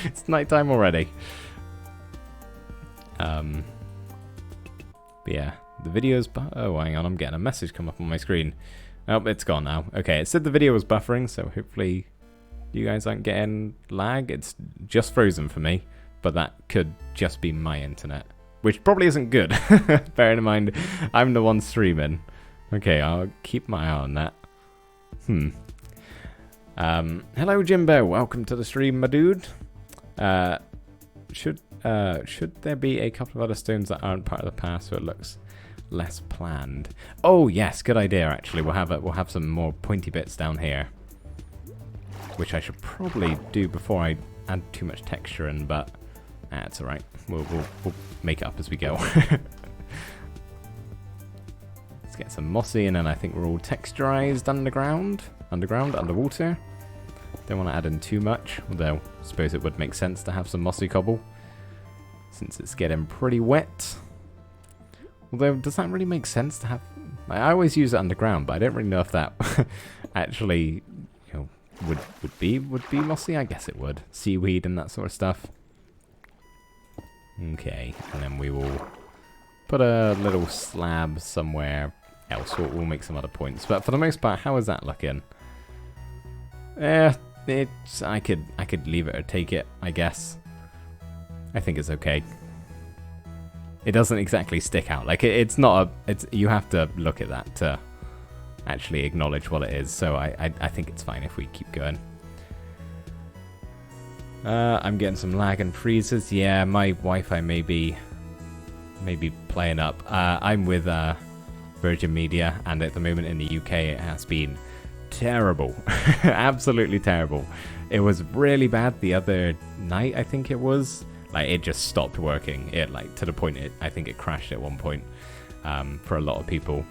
It's nighttime already. But yeah, the video's... Oh, hang on, I'm getting a message come up on my screen. Oh, it's gone now. Okay, it said the video was buffering, so hopefully you guys aren't getting lag. It's just frozen for me, but that could just be my internet, which probably isn't good. Bearing in mind, I'm the one streaming. Okay, I'll keep my eye on that. Hello, Jimbo. Welcome to the stream, my dude. Should there be a couple of other stones that aren't part of the path so it looks less planned? Oh yes, good idea. Actually, we'll have some more pointy bits down here, which I should probably do before I add too much texture in. But it's all right. We'll make it up as we go. Let's get some mossy, and then I think we're all texturized underwater. Don't want to add in too much, although I suppose it would make sense to have some mossy cobble, since it's getting pretty wet. Although, does that really make sense to have... I always use it underground, but I don't really know if that actually, you know, would be mossy. I guess it would. Seaweed and that sort of stuff. Okay, and then we will put a little slab somewhere else. We'll make some other points. But for the most part, how is that looking? It's I could leave it or take it, I guess. I think it's okay. It doesn't exactly stick out. Like it's not a. You have to look at that to actually acknowledge what it is. So I think it's fine if we keep going. I'm getting some lag and freezes. Yeah, my Wi-Fi may be playing up. I'm with Virgin Media, and at the moment in the UK it has been terrible. Absolutely terrible. It was really bad the other night, I think it was. Like, it just stopped working. It, like, to the point I think it crashed at one point for a lot of people.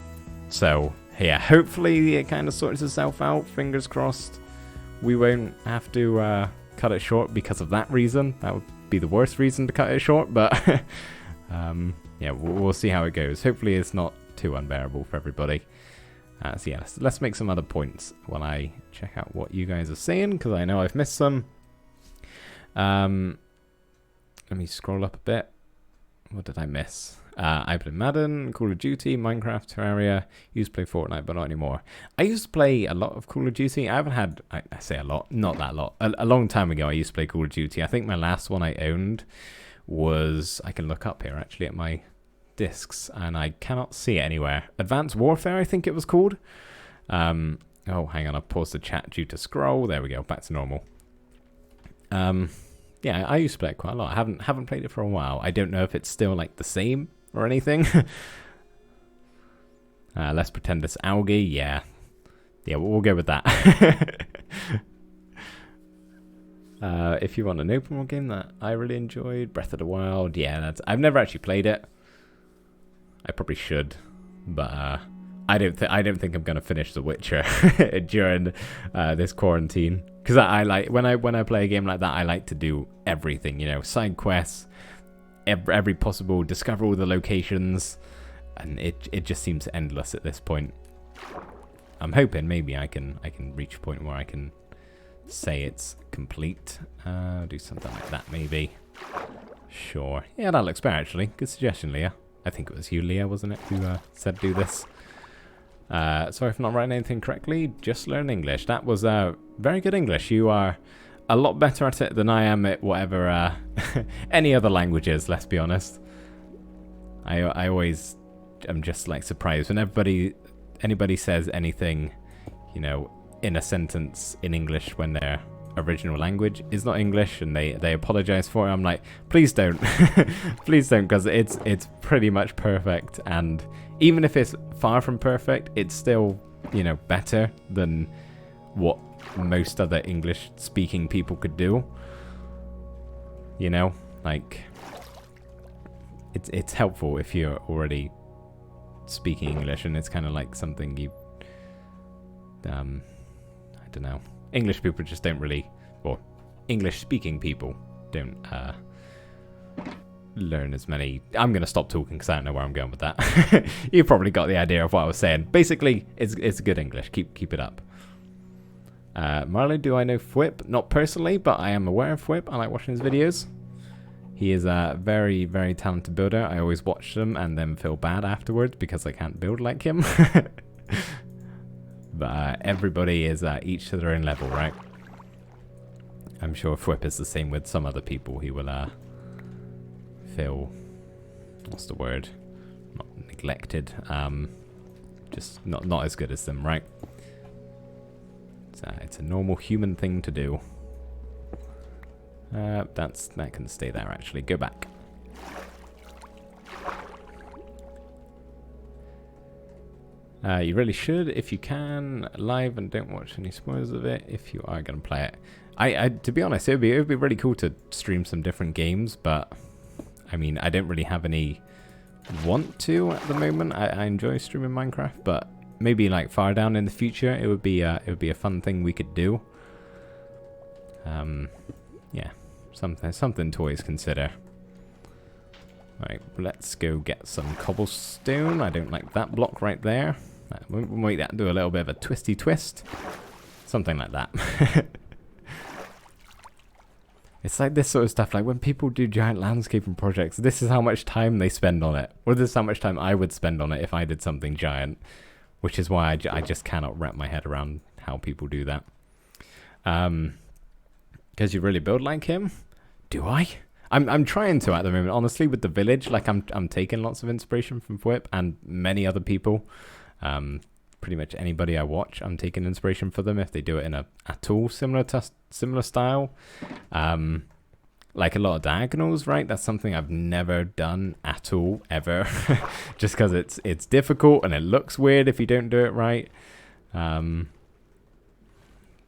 So, yeah, hopefully it kind of sorts itself out. Fingers crossed. We won't have to cut it short because of that reason. That would be the worst reason to cut it short, but yeah, we'll see how it goes. Hopefully it's not too unbearable for everybody. So yeah, let's make some other points while I check out what you guys are saying, because I know I've missed some. Let me scroll up a bit. What did I miss? I played Madden, Call of Duty, Minecraft, Terraria. Used to play Fortnite, but not anymore. I used to play a lot of Call of Duty. I haven't had, I say a lot, not that lot. A long time ago, I used to play Call of Duty. I think my last one I owned was, I can look up here actually at my discs, and I cannot see it anywhere. Advanced Warfare, I think it was called. Oh, hang on, I've paused the chat due to scroll. There we go, back to normal. Yeah, I used to play it quite a lot. I haven't played it for a while. I don't know if it's still like the same or anything. Let's pretend it's algae. Yeah, we'll go with that. If you want an open world game that I really enjoyed, Breath of the Wild. Yeah, I've never actually played it. I probably should, but I don't think I'm gonna finish The Witcher during this quarantine. Because I like when I play a game like that, I like to do everything, you know, side quests, every possible, discover all the locations, and it just seems endless at this point. I'm hoping maybe I can reach a point where I can say it's complete. Do something like that maybe. Sure. Yeah, that looks better actually. Good suggestion, Leah. I think it was you, Leah, wasn't it, who said do this? Sorry if not writing anything correctly. Just learn English. That was very good English. You are a lot better at it than I am at whatever any other languages. Let's be honest. I always am just like surprised when anybody says anything, you know, in a sentence in English when their original language is not English, and they apologize for it. I'm like, please don't, please don't, because it's pretty much perfect, and even if it's far from perfect, it's still, you know, better than what most other English speaking people could do. You know, like it's helpful if you're already speaking English, and it's kind of like something you I don't know, English people just don't really, or English speaking people don't learn as many. I'm going to stop talking because I don't know where I'm going with that. You probably got the idea of what I was saying. Basically, it's good English. Keep it up. Marlo, do I know Fwip? Not personally, but I am aware of Fwip. I like watching his videos. He is a very, very talented builder. I always watch them and then feel bad afterwards because I can't build like him. But everybody is each to their own level, right? I'm sure Fwip is the same with some other people. He will feel, what's the word? Not neglected. Just not as good as them, right? It's a normal human thing to do. That can stay there actually. Go back. You really should, if you can, live, and don't watch any spoilers of it if you are going to play it. I to be honest, it would be really cool to stream some different games, but I mean, I don't really have any want to at the moment. I enjoy streaming Minecraft, but maybe like far down in the future, it would be a fun thing we could do. Yeah, something to always consider. Right, let's go get some cobblestone. I don't like that block right there. We'll make that do a little bit of a twisty twist. Something like that. It's like this sort of stuff, like when people do giant landscaping projects, this is how much time they spend on it. Or this is how much time I would spend on it if I did something giant. Which is why I just cannot wrap my head around how people do that. Because you really build like him? Do I? I'm trying to at the moment. Honestly, with the village, like I'm taking lots of inspiration from Whip and many other people. Pretty much anybody I watch, I'm taking inspiration for them if they do it in at all similar style. Like a lot of diagonals, right? That's something I've never done at all, ever. Just because it's difficult and it looks weird if you don't do it right. But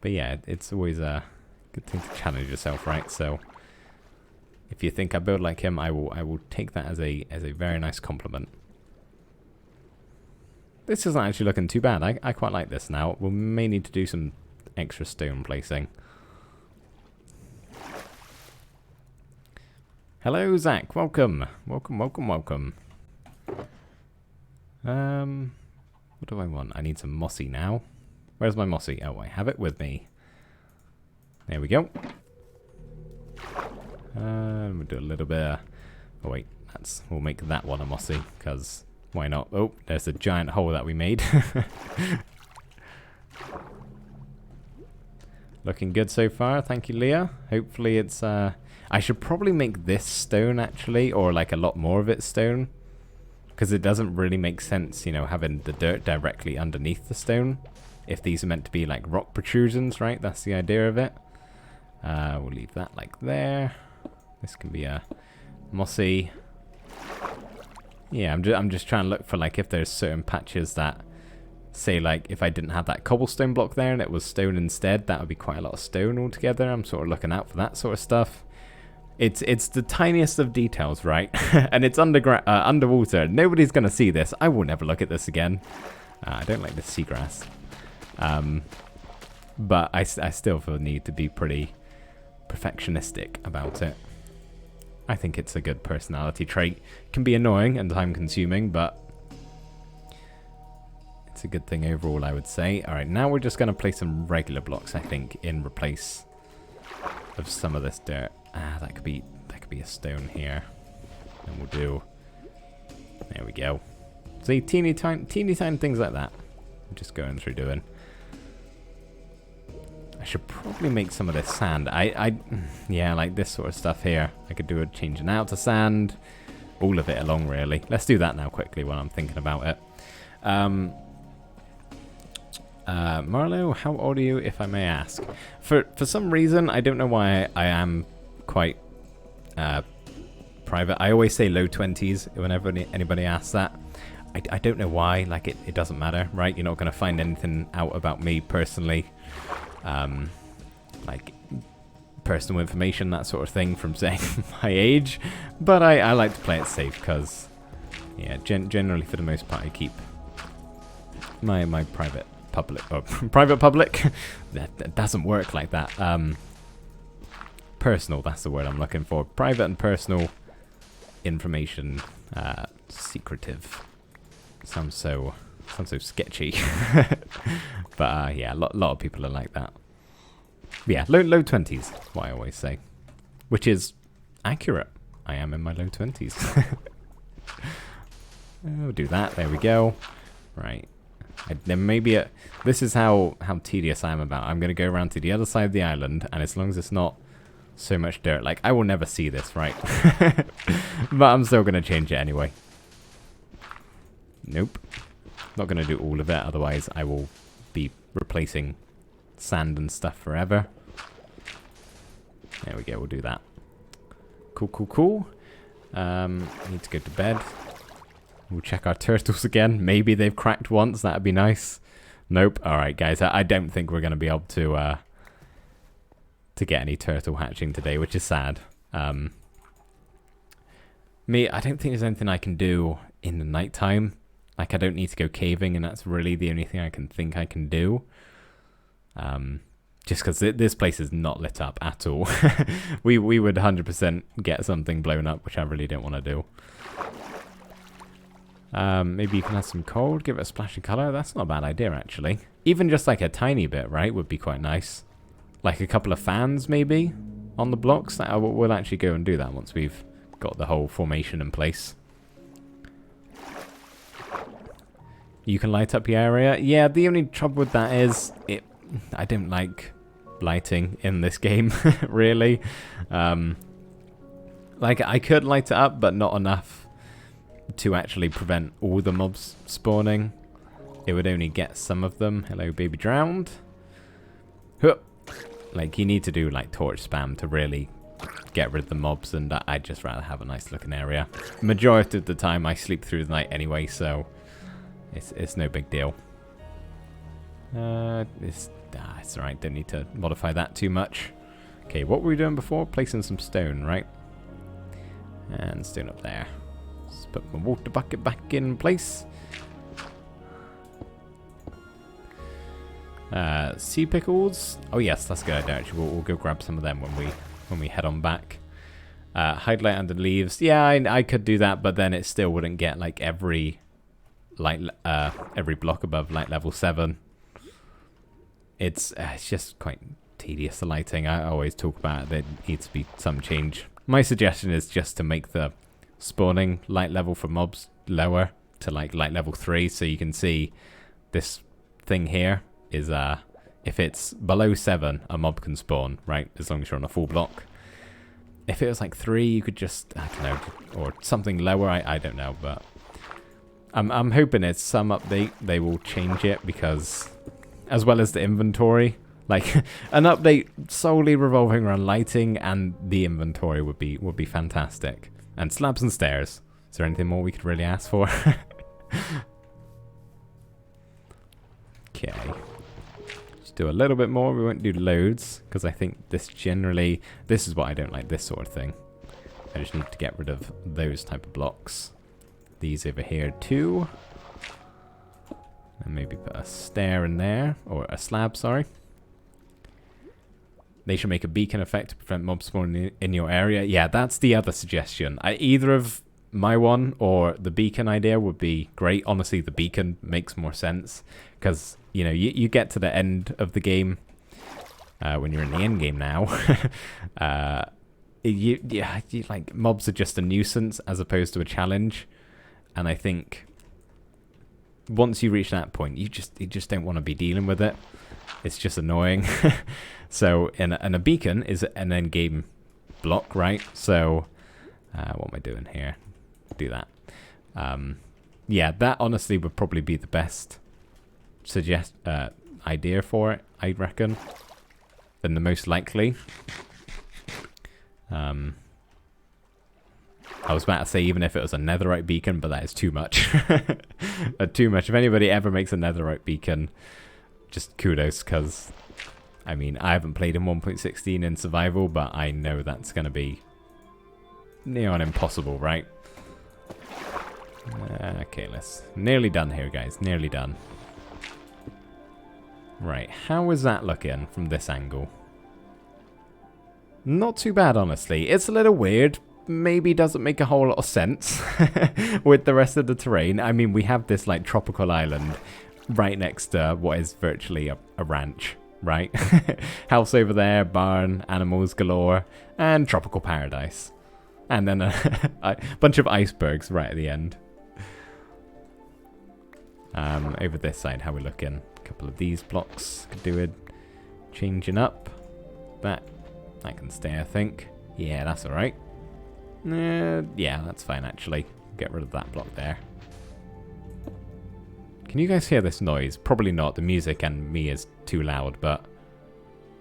yeah, it's always a good thing to challenge yourself, right? So if you think I build like him, I will take that as a very nice compliment. This isn't actually looking too bad. I quite like this now. We may need to do some extra stone placing. Hello, Zach. Welcome. Welcome. What do I want? I need some mossy now. Where's my mossy? Oh, I have it with me. There we go. We'll do a little bit of... Oh, wait. We'll make that one a mossy, because... Why not? Oh, there's a giant hole that we made. Looking good so far. Thank you, Leah. Hopefully it's... I should probably make this stone, actually, or like a lot more of it stone. Because it doesn't really make sense, you know, having the dirt directly underneath the stone. If these are meant to be like rock protrusions, right? That's the idea of it. We'll leave that like there. This can be a mossy... Yeah, I'm just trying to look for like if there's certain patches that say like if I didn't have that cobblestone block there and it was stone instead, that would be quite a lot of stone altogether. I'm sort of looking out for that sort of stuff. It's the tiniest of details, right? And it's underwater. Nobody's gonna see this. I will never look at this again. I don't like the seagrass. But I still feel the need to be pretty perfectionistic about it. I think it's a good personality trait. It can be annoying and time-consuming, but it's a good thing overall, I would say. All right, now we're just going to place some regular blocks, I think, in replace of some of this dirt. That could be a stone here, and we'll do. There we go. See, teeny tiny things like that. I'm just going through doing. I should probably make some of this sand. Yeah, like this sort of stuff here. I could do a changing out to sand. All of it along, really. Let's do that now quickly while I'm thinking about it. Marlo, how old are you, if I may ask? For some reason, I don't know why I am quite private. I always say low 20s whenever anybody asks that. I don't know why. Like, it doesn't matter, right? You're not going to find anything out about me personally. Like personal information, that sort of thing, from saying my age, but I like to play it safe because, yeah, generally for the most part I keep my private public, private public. that doesn't work like that. Personal, that's the word I'm looking for. Private and personal information, secretive. Sounds so sketchy. But yeah, a lot of people are like that. Yeah, low 20s, what I always say, which is accurate. I am in my low 20s. We'll do that. There we go. Right. There may be a... This is how tedious I am about. I'm going to go around to the other side of the island, and as long as it's not so much dirt, like, I will never see this, right? But I'm still going to change it anyway. Nope. Not going to do all of it, otherwise I will be replacing sand and stuff forever. There we go, we'll do that. Cool. I need to go to bed. We'll check our turtles again. Maybe they've cracked once, that'd be nice. Nope. Alright guys, I don't think we're going to be able to get any turtle hatching today, which is sad. I don't think there's anything I can do in the nighttime. Like, I don't need to go caving, and that's really the only thing I can think I can do. Just because this place is not lit up at all. we would 100% get something blown up, which I really don't want to do. Maybe you can add some cold, give it a splash of colour. That's not a bad idea, actually. Even just like a tiny bit, right, would be quite nice. Like a couple of fans, maybe, on the blocks. We'll actually go and do that once we've got the whole formation in place. You can light up your area. Yeah, the only trouble with that is I don't like lighting in this game, really. Like, I could light it up, but not enough to actually prevent all the mobs spawning. It would only get some of them. Hello, baby drowned. Huh. Like, you need to do, like, torch spam to really get rid of the mobs, and I'd just rather have a nice looking area. Majority of the time, I sleep through the night anyway, so it's no big deal. It's alright, don't need to modify that too much. Okay, what were we doing before? Placing some stone, right? And stone up there. Let's put my water bucket back in place. Sea pickles. Oh yes, that's a good idea. Actually, we'll go grab some of them when we head on back. Highlight under leaves. Yeah, I could do that, but then it still wouldn't get like every block above light level 7. It's just quite tedious, the lighting. I always talk about it. There needs to be some change. My suggestion is just to make the spawning light level for mobs lower to like light level 3, so you can see this thing here is if it's below 7, a mob can spawn, right? As long as you're on a full block. If it was like 3, you could just, I don't know, or something lower. I don't know, but I'm hoping it's some update they will change it, because as well as the inventory, like an update solely revolving around lighting and the inventory would be fantastic. And slabs and stairs. Is there anything more we could really ask for? Okay. Just do a little bit more. We won't do loads, because I think this is what I don't like, this sort of thing. I just need to get rid of those type of blocks. These over here too. And maybe put a stair in there, or a slab, sorry. They should make a beacon effect to prevent mobs spawning in your area. Yeah, that's the other suggestion. Either of my one or the beacon idea would be great. Honestly, the beacon makes more sense, because, you know, you get to the end of the game, when you're in the end game now. You like, mobs are just a nuisance as opposed to a challenge, and I think once you reach that point, you just don't want to be dealing with it. It's just annoying. So, and a beacon is an end game block, right? So, what am I doing here? Do that. Yeah, that honestly would probably be the best idea for it, I reckon, than the most likely. I was about to say even if it was a netherite beacon, but that is too much. Too much. If anybody ever makes a netherite beacon, just kudos, because I mean, I haven't played in 1.16 in survival, but I know that's going to be near on impossible, right? Okay, let's... Nearly done here, guys. Nearly done. Right, how is that looking from this angle? Not too bad, honestly. It's a little weird. Maybe doesn't make a whole lot of sense with the rest of the terrain. I mean, we have this, like, tropical island right next to what is virtually a ranch, right? House over there, barn, animals galore, and tropical paradise. And then a bunch of icebergs right at the end. Over this side, how we looking? A couple of these blocks could do it. Changing up. That can stay, I think. Yeah, that's alright. Yeah, that's fine, actually. Get rid of that block there. Can you guys hear this noise? Probably not. The music and me is too loud, but...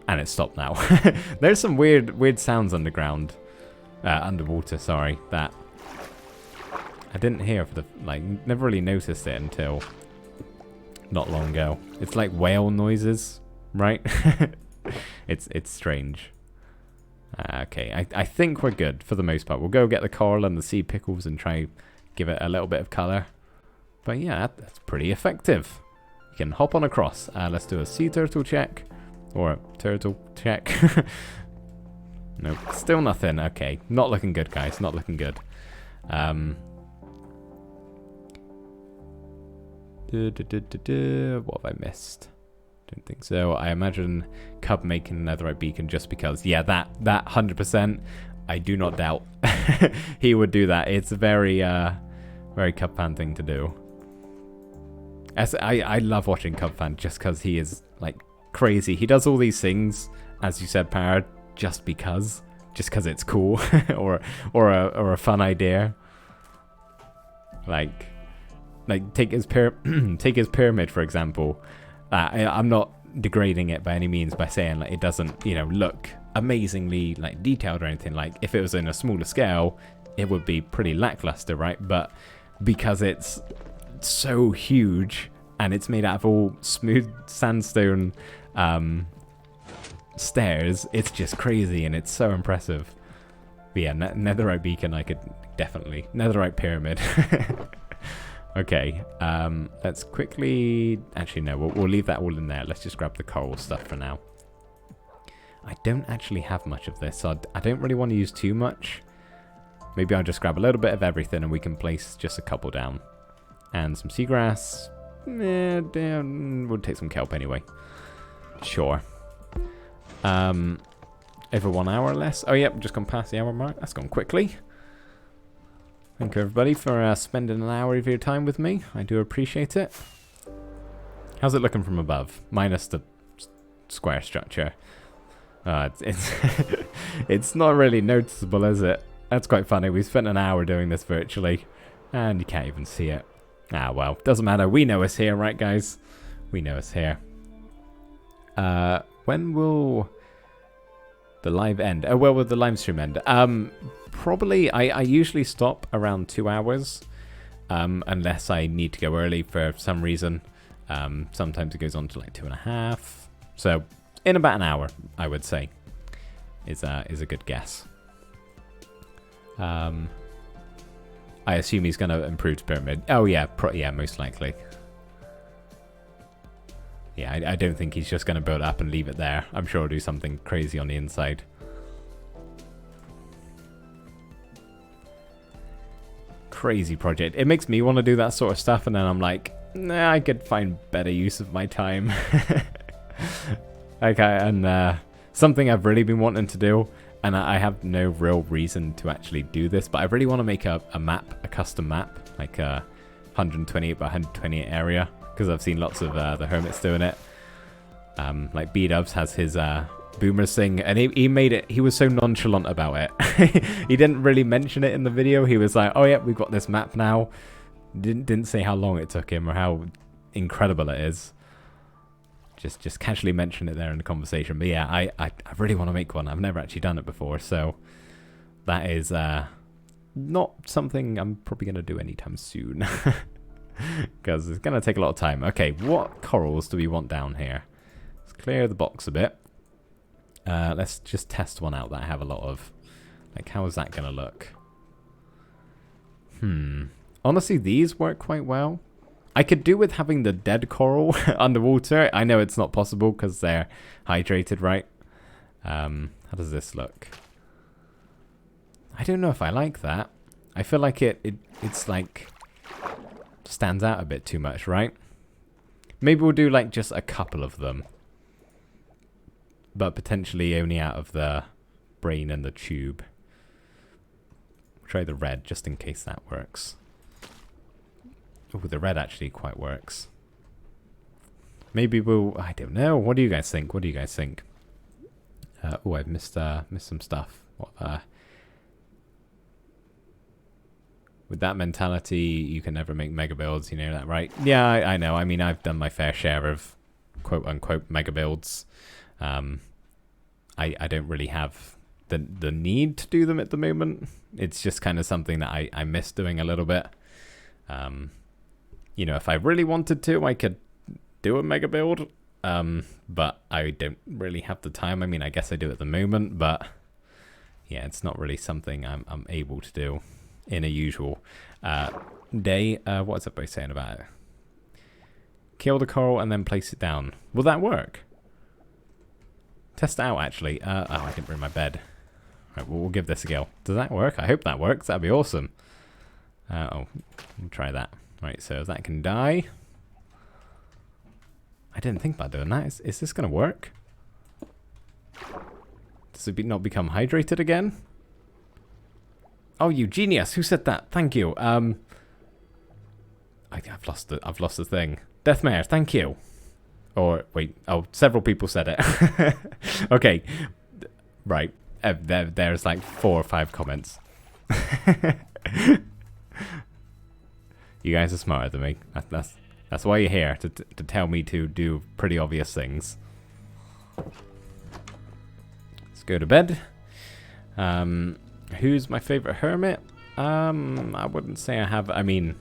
And it's stopped now. There's some weird sounds underground. Underwater, sorry. That... I didn't hear for the... Like, never really noticed it until... not long ago. It's like whale noises, right? It's strange. Okay, I think we're good for the most part. We'll go get the coral and the sea pickles and try give it a little bit of color. But yeah, that's pretty effective. You can hop on across. Let's do a sea turtle check. Or a turtle check. Nope, still nothing. Okay, not looking good, guys. Not looking good. What have I missed? Don't think so. I imagine Cub making a netherite beacon just because. Yeah, that 100%. I do not doubt he would do that. It's a very Cub fan thing to do. I love watching Cub fan just because he is like crazy. He does all these things, as you said, Parrot, just because it's cool or a fun idea. Like take his pyramid, for example. I'm not degrading it by any means by saying like it doesn't, you know, look amazingly like detailed or anything. Like if it was in a smaller scale, it would be pretty lackluster, right? But because it's so huge and it's made out of all smooth sandstone stairs, it's just crazy and it's so impressive. But yeah, netherite beacon, I could definitely. Netherite pyramid. Okay, let's quickly... Actually, no, we'll leave that all in there. Let's just grab the coral stuff for now. I don't actually have much of this, so I don't really want to use too much. Maybe I'll just grab a little bit of everything and we can place just a couple down. And some seagrass. We'll take some kelp anyway. Sure. Over 1 hour or less. Oh, yep, just gone past the hour mark. That's gone quickly. Thank you, everybody, for spending an hour of your time with me. I do appreciate it. How's it looking from above? Minus the square structure. It's it's not really noticeable, is it? That's quite funny. We spent an hour doing this virtually, and you can't even see it. Ah, well, doesn't matter. We know it's here, right, guys? We know it's here. When will the live end? Oh, well, will the live stream end? Probably, I usually stop around 2 hours, unless I need to go early for some reason. Sometimes it goes on to like 2.5. So, in about an hour, I would say, is a good guess. I assume he's going to improve the pyramid. Oh, yeah, yeah, most likely. Yeah, I don't think he's just going to build it up and leave it there. I'm sure he'll do something crazy on the inside. Crazy project. It makes me want to do that sort of stuff, and then I'm like, nah, I could find better use of my time. Okay, and something I've really been wanting to do, and I have no real reason to actually do this, but I really want to make a map, a custom map, like a 128 by 128 area, because I've seen lots of the hermits doing it. Like B-Dubs has his boomers thing, and he made it. He was so nonchalant about it. He didn't really mention it in the video. He was like, oh yeah, we've got this map now. Didn't say how long it took him or how incredible it is. Just casually mention it there in the conversation. But yeah, I really want to make one. I've never actually done it before, so that is not something I'm probably going to do anytime soon. Because it's going to take a lot of time. Okay, what corals do we want down here? Let's clear the box a bit. Let's just test one out that I have a lot of. Like, how is that going to look? Honestly, these work quite well. I could do with having the dead coral underwater. I know it's not possible because they're hydrated, right? How does this look? I don't know if I like that. I feel like it's like stands out a bit too much, right? Maybe we'll do like just a couple of them. But potentially only out of the brain and the tube. Try the red just in case that works. Oh, the red actually quite works. Maybe we'll... I don't know. What do you guys think? What do you guys think? Oh, I've missed some stuff. What, with that mentality, you can never make mega builds. You know that, right? Yeah, I know. I mean, I've done my fair share of quote-unquote mega builds. I don't really have the need to do them at the moment. It's just kind of something that I miss doing a little bit. You know, if I really wanted to, I could do a mega build. But I don't really have the time. I mean, I guess I do at the moment, but yeah, it's not really something I'm able to do. in a usual day. What's that boy saying about it? Kill the coral and then place it down. Will that work? Test it out, actually. Oh, I didn't bring my bed. Right, we'll give this a go. Does that work? I hope that works. That'd be awesome. We'll try that. Right, so that can die. I didn't think about doing that. Is this going to work? Does it not become hydrated again? Oh, you genius! Who said that? Thank you. I've lost the thing. Deathmare, thank you. Or wait, oh, several people said it. Okay, right. There's like 4 or 5 comments. You guys are smarter than me. That's why you're here, to tell me to do pretty obvious things. Let's go to bed. Who's my favorite hermit? I wouldn't say I have. I mean,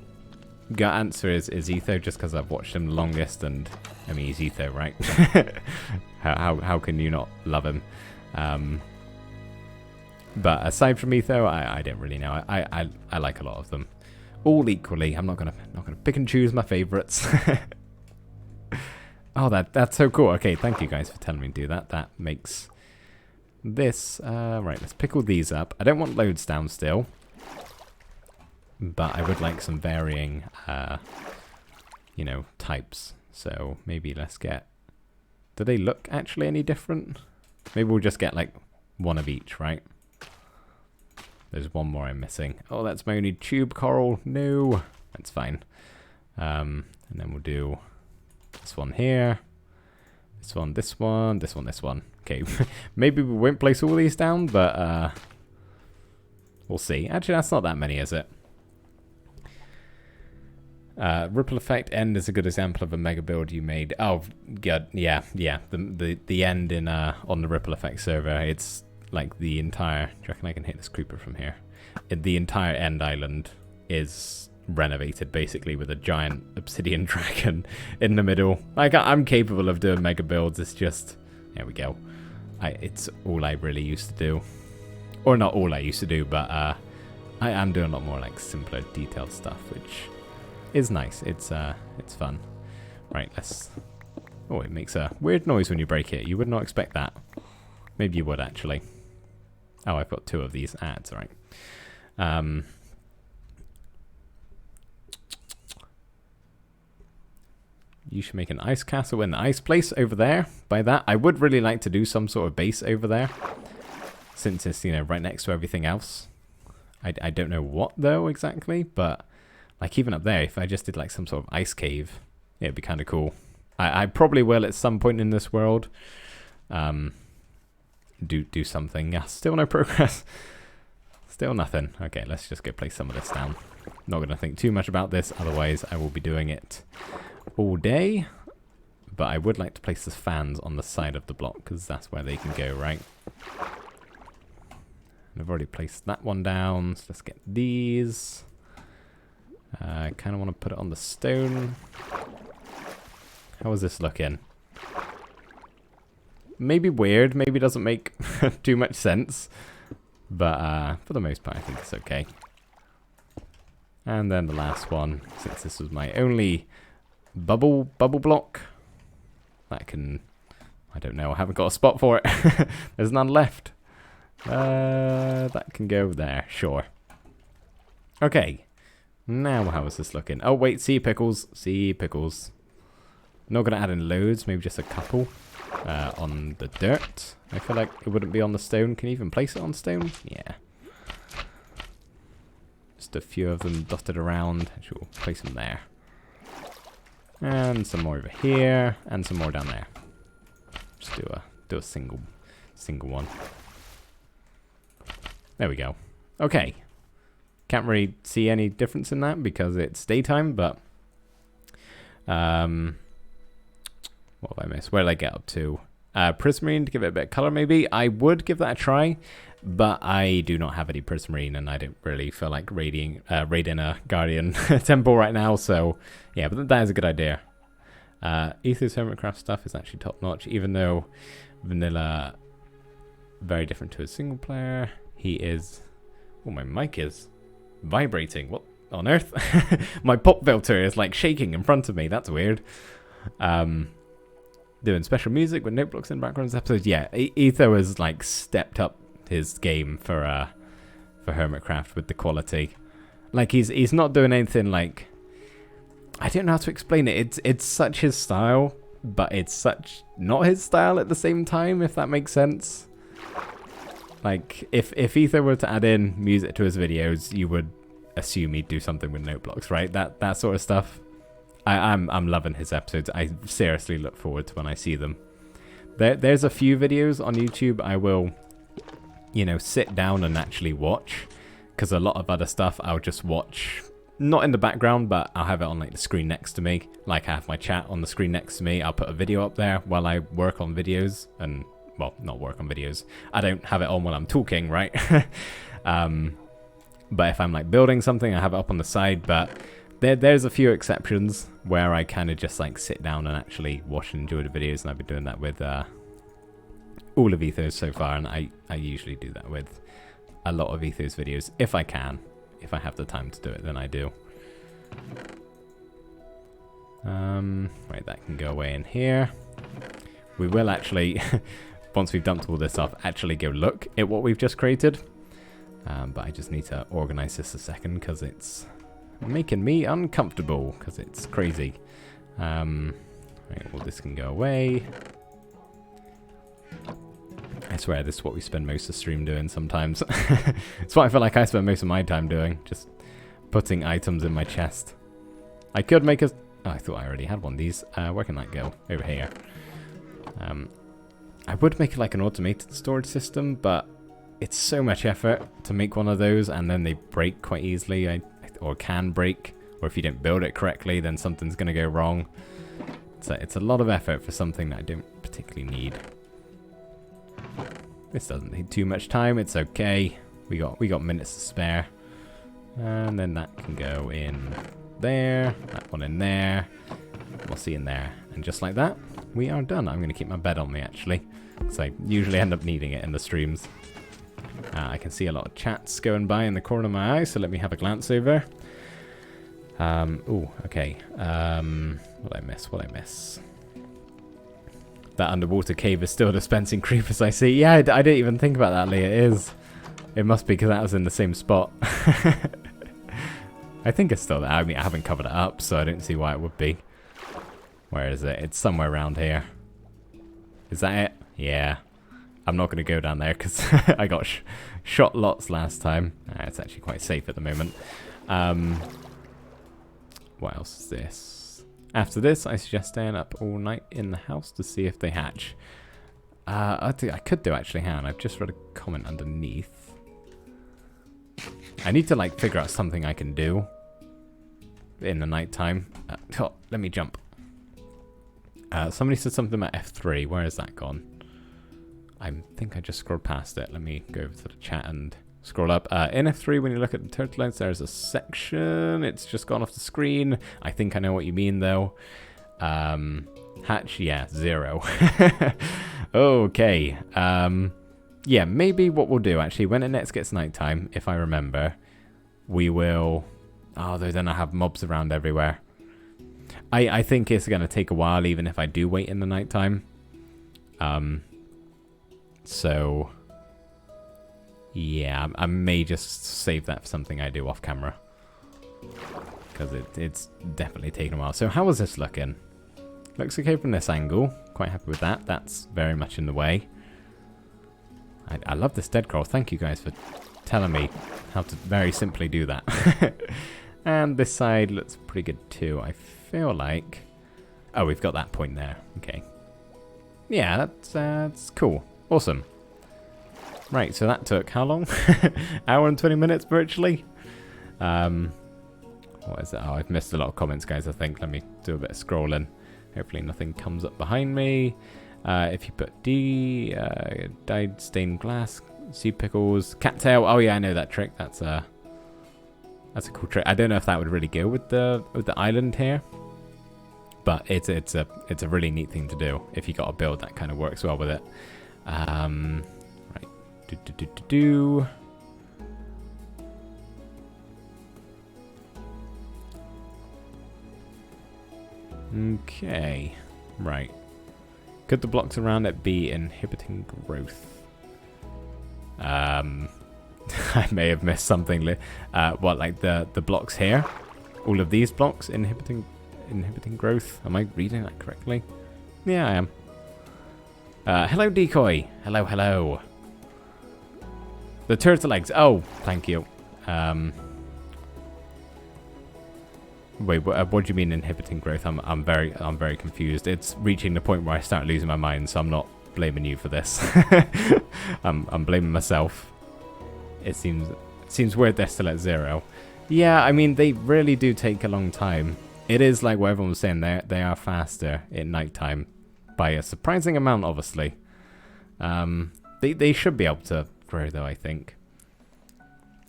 gut answer is Etho, just because I've watched him the longest, and I mean he's Etho, right? how can you not love him? But aside from Etho, I don't really know. I like a lot of them, all equally. I'm not gonna pick and choose my favorites. Oh, that's so cool. Okay, thank you guys for telling me to do that. That makes this right. Let's pick all these up. I don't want loads down still, but I would like some varying, you know, types. So maybe let's get. Do they look actually any different? Maybe we'll just get like 1 of each, right? There's 1 more I'm missing. Oh, that's my only tube coral. No, that's fine. And then we'll do this one here. This one, this one, this one, this one. Okay, maybe we won't place all these down, but we'll see. Actually, that's not that many, is it? Ripple effect end is a good example of a mega build you made. Oh, good. Yeah. The end in on the ripple effect server. It's like the entire. Do you reckon I can hit this creeper from here? The entire end island is renovated basically with a giant obsidian dragon in the middle. Like I'm capable of doing mega builds. It's just there we go. It's all I really used to do, or not all I used to do, but I am doing a lot more like simpler, detailed stuff, which is nice. It's fun. Right, let's. Oh, it makes a weird noise when you break it. You would not expect that. Maybe you would actually. Oh, I've got 2 of these ads. All right. You should make an ice castle in the ice place over there. By that, I would really like to do some sort of base over there, since it's, you know, right next to everything else. I don't know what though exactly, but like even up there, if I just did like some sort of ice cave, it'd be kind of cool. I probably will at some point in this world. Do something. Yeah, still no progress. Still nothing. Okay, let's just go place some of this down. Not going to think too much about this, otherwise I will be doing it all day. But I would like to place the fans on the side of the block, because that's where they can go, right? And I've already placed that one down, so let's get these. I kind of want to put it on the stone. How is this looking? Maybe weird, maybe doesn't make too much sense. But for the most part, I think it's okay. And then the last one, since this was my only bubble block, that can, I don't know, I haven't got a spot for it. There's none left. That can go there, sure. Okay, now how is this looking? Oh wait, sea pickles. Not going to add in loads, maybe just a couple on the dirt. I feel like it wouldn't be on the stone. Can you even place it on stone? Yeah. Just a few of them dotted around. Actually, we'll place them there. And some more over here, and some more down there. Just do a single one. There we go. Okay. Can't really see any difference in that because it's daytime, but what have I missed? Where did I get up to? Prismarine to give it a bit of color, maybe. I would give that a try, but I do not have any Prismarine, and I don't really feel like raiding a Guardian temple right now. So yeah, but that is a good idea. Ether's Hermitcraft stuff is actually top notch, even though vanilla very different to a single player. He is. Oh, my mic is vibrating. What on earth? My pop filter is like shaking in front of me. That's weird. Doing special music with notebooks in backgrounds episodes. Yeah, Etho has like stepped up his game for Hermitcraft with the quality. Like he's not doing anything like, I don't know how to explain it. It's such his style, but it's such not his style at the same time, if that makes sense. Like if Etho were to add in music to his videos, you would assume he'd do something with note blocks, right? That sort of stuff. I'm loving his episodes. I seriously look forward to when I see them. There's a few videos on YouTube I will, you know, sit down and actually watch, because a lot of other stuff I'll just watch, not in the background, but I'll have it on like the screen next to me. Like I have my chat on the screen next to me. I'll put a video up there while I work on videos, and well, not work on videos. I don't have it on while I'm talking, right? But if I'm like building something, I have it up on the side. But there's a few exceptions where I kind of just like sit down and actually watch and enjoy the videos, and I've been doing that with all of Etho's so far, and I usually do that with a lot of Etho's videos if I can. If I have the time to do it, then I do. Right, that can go away in here. We will actually, once we've dumped all this off, actually go look at what we've just created. But I just need to organize this a second, because it's making me uncomfortable, because it's crazy. Right, well, this can go away. I swear this is what we spend most of the stream doing sometimes. It's what I feel like I spend most of my time doing, just putting items in my chest. I could make a... Oh, I thought I already had one of these. Where can that go? Over here. I would make like an automated storage system, but it's so much effort to make one of those, and then they break quite easily, or can break, or if you don't build it correctly, then something's going to go wrong. It's a lot of effort for something that I don't particularly need. This doesn't need too much time. It's okay. We got minutes to spare, and then that can go in there. That one in there. We'll see in there, and just like that, we are done. I'm going to keep my bed on me actually, because I usually end up needing it in the streams. I can see a lot of chats going by in the corner of my eye, so let me have a glance over. Oh, okay. What I miss? That underwater cave is still dispensing creepers, I see. Yeah, I didn't even think about that, Lee. It is. It must be because that was in the same spot. I think it's still there. I mean, I haven't covered it up, so I don't see why it would be. Where is it? It's somewhere around here. Is that it? Yeah. I'm not going to go down there because I got shot lots last time. It's actually quite safe at the moment. What else is this? After this, I suggest staying up all night in the house to see if they hatch. I could do actually. Hang on, I've just read a comment underneath. I need to like figure out something I can do in the night time. Oh, let me jump. Somebody said something about F3. Where has that gone? I think I just scrolled past it. Let me go over to the chat and scroll up. In F3, when you look at the turtle lens, there's a section. It's just gone off the screen. I think I know what you mean, though. Hatch, yeah, 0. Okay. Yeah, maybe what we'll do, actually, when it next gets nighttime, if I remember, we will... Oh, then I have mobs around everywhere. I think it's going to take a while, even if I do wait in the nighttime. So... Yeah, I may just save that for something I do off camera, because it's definitely taken a while. So how is this looking? Looks okay from this angle. Quite happy with that. That's very much in the way. I love this dead crawl. Thank you guys for telling me how to very simply do that. And this side looks pretty good too. I feel like... Oh, we've got that point there. Okay. Yeah, that's cool. Awesome. Right, so that took how long? Hour and 20 minutes virtually. What is it? Oh, I've missed a lot of comments, guys, I think. Let me do a bit of scrolling. Hopefully nothing comes up behind me. If you put D, dyed stained glass, sea pickles, cattail. Oh yeah, I know that trick. That's a cool trick. I don't know if that would really go with the island here, but it's a really neat thing to do if you got a build that kind of works well with it. Right. Okay. Right. Could the blocks around it be inhibiting growth? I may have missed something. What, like the blocks here? All of these blocks inhibiting growth? Am I reading that correctly? Yeah, I am. Hello, Decoy. Hello, hello. The turtle eggs. Oh, thank you. Wait, what do you mean inhibiting growth? I'm very confused. It's reaching the point where I start losing my mind, so I'm not blaming you for this. I'm blaming myself. It seems weird they're still at 0. Yeah, I mean they really do take a long time. It is like what everyone was saying. They are faster at nighttime by a surprising amount, obviously. They should be able to grow though, I think.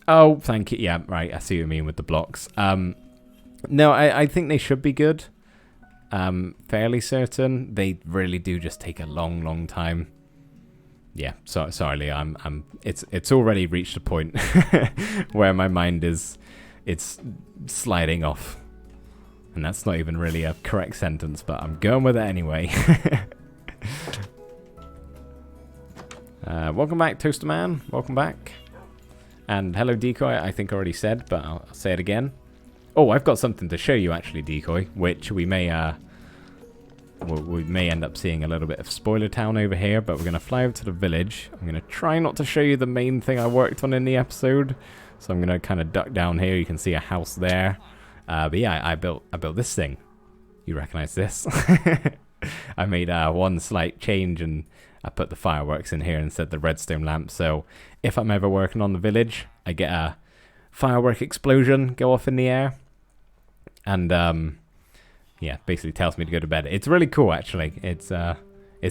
Oh, thank you. Yeah, right. I see what you mean with the blocks. No, I think they should be good. Fairly certain. They really do just take a long time. Yeah, sorry, Lee. It's already reached a point where my mind it's sliding off. And that's not even really a correct sentence, but I'm going with it anyway. Welcome back, Toaster Man. Welcome back. And hello, Decoy. I think I already said, but I'll say it again. Oh, I've got something to show you, actually, Decoy, which we may end up seeing a little bit of Spoiler Town over here, but we're going to fly over to the village. I'm going to try not to show you the main thing I worked on in the episode, so I'm going to kind of duck down here. You can see a house there. But yeah, I built this thing. You recognize this? I made one slight change, and I put the fireworks in here instead of the redstone lamp, so if I'm ever working on the village, I get a firework explosion go off in the air, and yeah, basically tells me to go to bed. It's really cool, actually. It's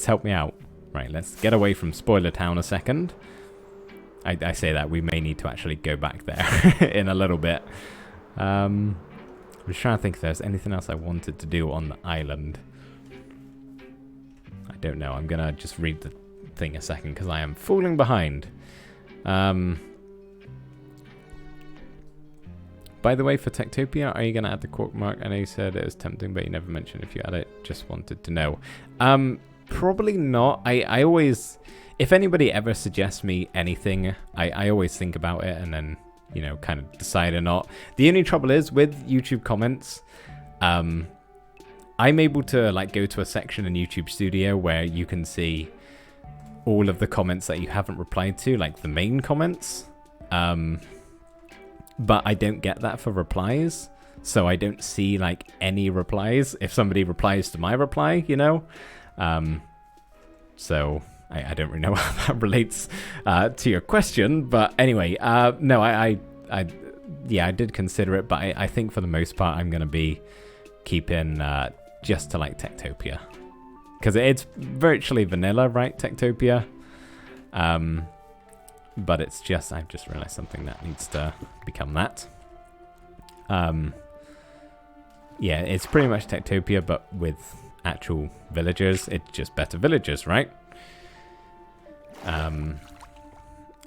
helped me out. Right, let's get away from Spoiler Town a second. I say that we may need to actually go back there in a little bit. I'm just trying to think if there's anything else I wanted to do on the island. I don't know. I'm gonna just read the thing a second because I am falling behind. By the way, for Techtopia, are you going to add the cork mark? I know you said it was tempting, but you never mentioned if you add it. Just wanted to know. Probably not. I always, if anybody ever suggests me anything, I always think about it and then, you know, kind of decide or not. The only trouble is with YouTube comments, I'm able to like go to a section in YouTube Studio where you can see all of the comments that you haven't replied to, like the main comments. But I don't get that for replies, so I don't see like any replies if somebody replies to my reply, you know. So I don't really know how that relates to your question, but anyway, no, yeah, I did consider it, but I think for the most part I'm gonna be keeping just to like Techtopia, because it's virtually vanilla, right? Techtopia. But it's just, I've just realized something that needs to become that. Yeah, it's pretty much Techtopia, but with actual villagers. It's just better villagers, right? I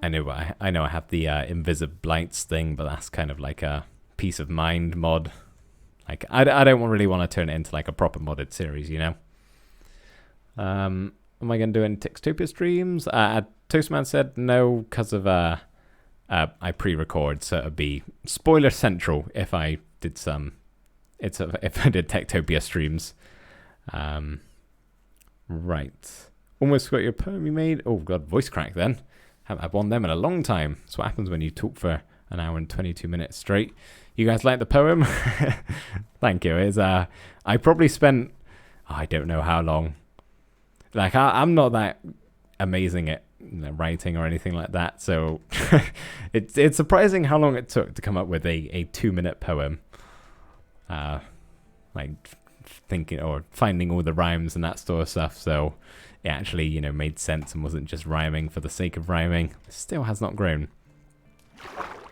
know I have the Invisiblights thing, but that's kind of like a peace of mind mod. Like, I don't really want to turn it into like a proper modded series, you know? Am I going to do any Techtopia streams? Toastman said no, because of I pre-record, so it'd be spoiler central if I did if I did Techtopia streams. Right. Almost got your poem you made. Oh god, voice crack then. Haven't had one of them in a long time. That's what happens when you talk for an hour and 22 minutes straight. You guys like the poem? Thank you. It's I probably spent I don't know how long. Like I'm not that amazing at writing or anything like that, so it's surprising how long it took to come up with a 2-minute poem. Like thinking or finding all the rhymes and that sort of stuff, so it actually, you know, made sense and wasn't just rhyming for the sake of rhyming. It still has not grown.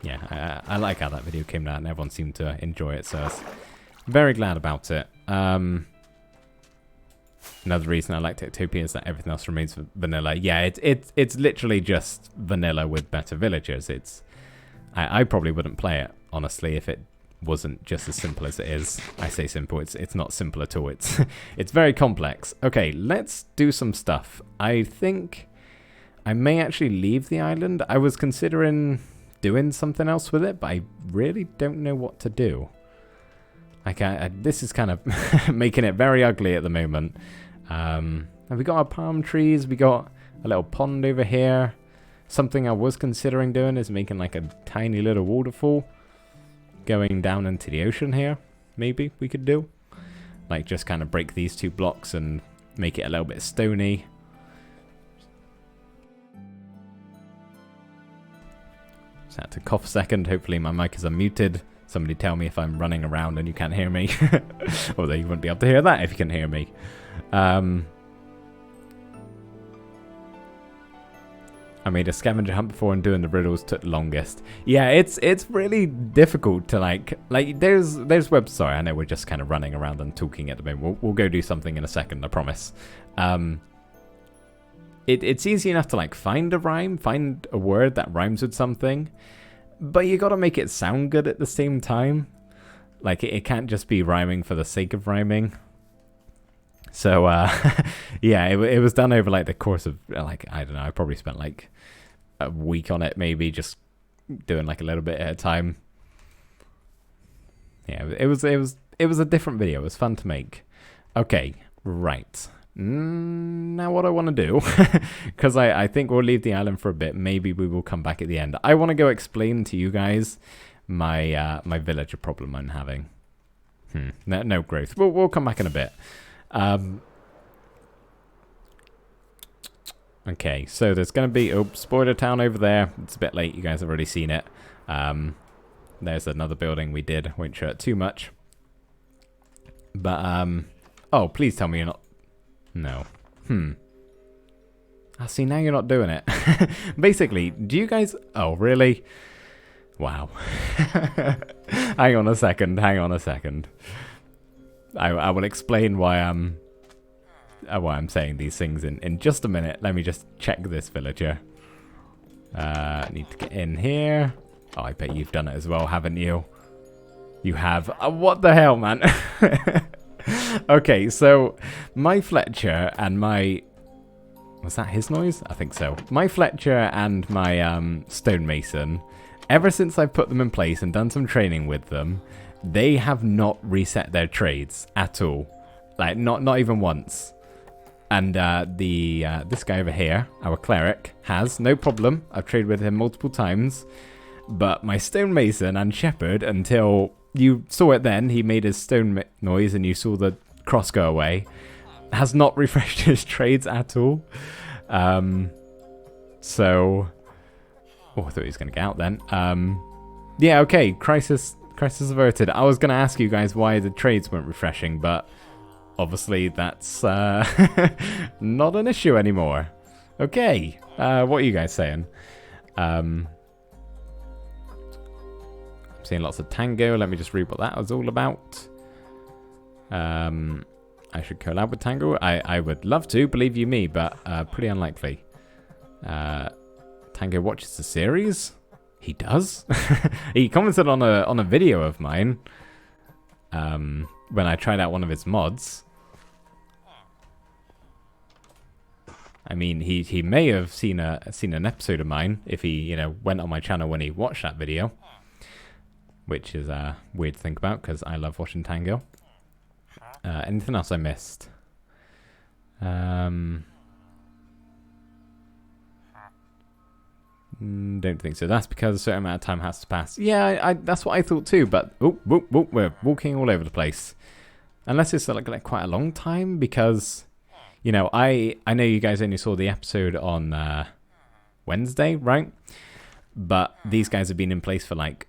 Yeah, I like how that video came out and everyone seemed to enjoy it, so I was very glad about it. Another reason I like Techtopia is that everything else remains vanilla. Yeah, it's literally just vanilla with better villagers. I probably wouldn't play it, honestly, if it wasn't just as simple as it is. I say simple, it's not simple at all. It's very complex. Okay, let's do some stuff. I think I may actually leave the island. I was considering doing something else with it, but I really don't know what to do. This is kind of making it very ugly at the moment. Have we got our palm trees? We got a little pond over here. Something I was considering doing is making like a tiny little waterfall going down into the ocean here. Maybe we could do. Like just kind of break these 2 blocks and make it a little bit stony. Just had to cough a second. Hopefully my mic is unmuted. Somebody tell me if I'm running around and you can't hear me. Although you wouldn't be able to hear that if you can hear me. I made a scavenger hunt before and doing the riddles took longest. Yeah, it's really difficult to like there's web. Sorry, I know we're just kind of running around and talking at the moment. We'll go do something in a second, I promise. It's easy enough to like find a rhyme, find a word that rhymes with something, but you got to make it sound good at the same time. Like it can't just be rhyming for the sake of rhyming. So yeah, it was done over like the course of like, I don't know, I probably spent like a week on it, maybe, just doing like a little bit at a time. Yeah, it was a different video. It was fun to make. Okay, right. Now what I want to do, because I think we'll leave the island for a bit. Maybe we will come back at the end. I want to go explain to you guys my my villager problem I'm having. No growth. We'll come back in a bit. Okay, so there's going to be spoiler town over there. It's a bit late. You guys have already seen it. There's another building we did. Won't show it too much. But oh, please tell me you're not. No. See, now you're not doing it. Basically, do you guys... Oh, really? Wow. Hang on a second. I will explain why I'm saying these things in just a minute. Let me just check this villager. Need to get in here. Oh, I bet you've done it as well, haven't you? You have. What the hell, man? Okay, so my Fletcher and my... Was that his noise? I think so. My Fletcher and my stonemason, ever since I've put them in place and done some training with them, they have not reset their trades at all. Like, not even once. And this guy over here, our cleric, has no problem. I've traded with him multiple times. But my stonemason and shepherd, until you saw it then, he made his stone noise and you saw the cross go away, has not refreshed his trades at all. So... Oh, I thought he was going to get out then. Yeah, okay, crisis averted. I was going to ask you guys why the trades weren't refreshing, but obviously that's not an issue anymore. Okay, what are you guys saying? I'm seeing lots of Tango. Let me just read what that was all about. I should collab with Tango. I would love to, believe you me, but pretty unlikely. Tango watches the series. He does. He commented on a video of mine when I tried out one of his mods. I mean, he may have seen an episode of mine if he went on my channel when he watched that video, which is weird to think about because I love watching Tango. Anything else I missed? Don't think so. That's because a certain amount of time has to pass. Yeah, that's what I thought too, but we're walking all over the place. Unless it's like quite a long time, because I know you guys only saw the episode on Wednesday, right? But these guys have been in place for like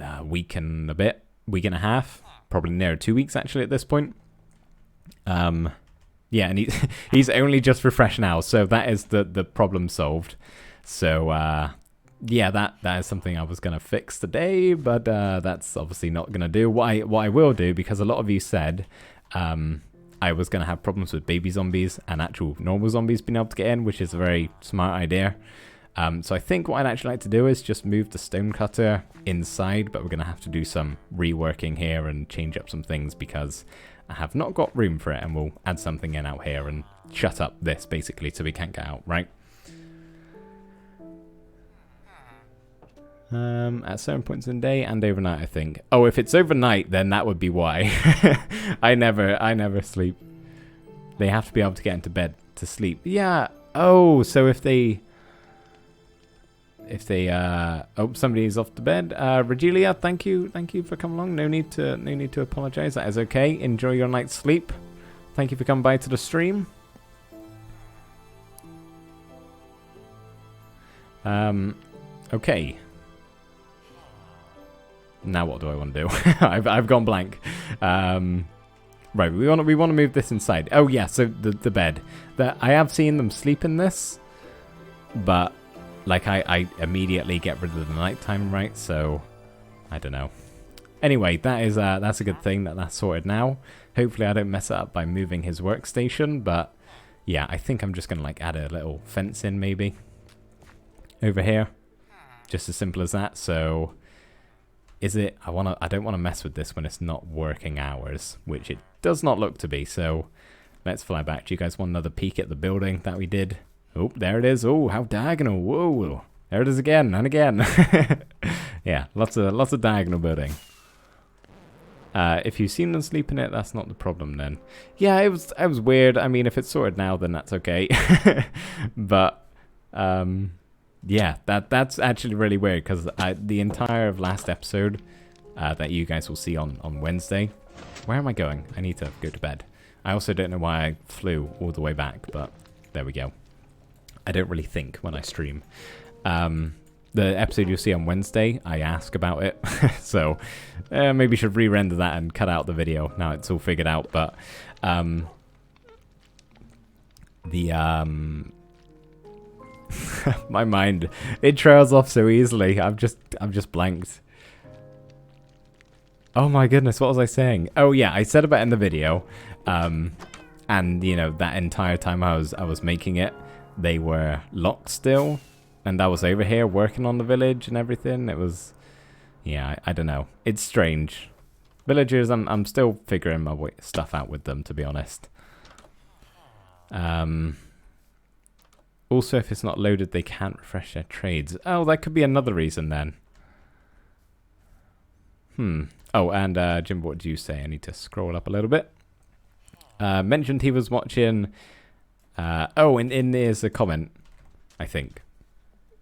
a week and a half, probably near 2 weeks actually at this point. Yeah, and he's only just refreshed now, so that is the problem solved. So yeah, that is something I was gonna fix today, but that's obviously not gonna do. What I will do, because a lot of you said I was gonna have problems with baby zombies and actual normal zombies being able to get in, which is a very smart idea. So I think what I'd actually like to do is just move the stone cutter inside, but we're going to have to do some reworking here and change up some things because I have not got room for it, and we'll add something in out here and shut up this basically so we can't get out, right? At certain points in the day and overnight, I think. Oh, if it's overnight, then that would be why. I never sleep. They have to be able to get into bed to sleep. Yeah. Oh, so if they oh, somebody's off to bed. Regelia, thank you for coming along. No need to apologize. That is okay. Enjoy your night's sleep. Thank you for coming by to the stream. Okay. Now what do I want to do? I've gone blank. Right, we want to move this inside. Oh yeah, so the bed. I have seen them sleep in this, but like I immediately get rid of the nighttime, right? So I don't know. Anyway, that's a good thing that's sorted now. Hopefully I don't mess it up by moving his workstation, but yeah, I think I'm just gonna like add a little fence in maybe over here. Just as simple as that. So is it I don't want to mess with this when it's not working hours, which it does not look to be. So let's fly back. Do you guys want another peek at the building that we did? Oh, there it is. Oh, how diagonal. Whoa. There it is again and again. Yeah, lots of diagonal building. If you've seen them sleep in it, that's not the problem then. Yeah, it was weird. I mean, if it's sorted now, then that's okay. But yeah, that's actually really weird because the entire of last episode that you guys will see on Wednesday. Where am I going? I need to go to bed. I also don't know why I flew all the way back, but there we go. I don't really think when I stream. The episode you'll see on Wednesday, I ask about it. So maybe should re-render that and cut out the video. Now it's all figured out, but my mind, it trails off so easily. I'm just blanked. Oh my goodness, what was I saying? Oh yeah, I said about in the video, and you know that entire time I was making it, they were locked still, and I was over here working on the village and everything. It was, yeah, I don't know. It's strange. Villagers, I'm still figuring my stuff out with them, to be honest. Also, if it's not loaded, they can't refresh their trades. Oh, that could be another reason then. Oh, and Jim, what do you say? I need to scroll up a little bit. Mentioned he was watching... oh, and there's a comment, I think.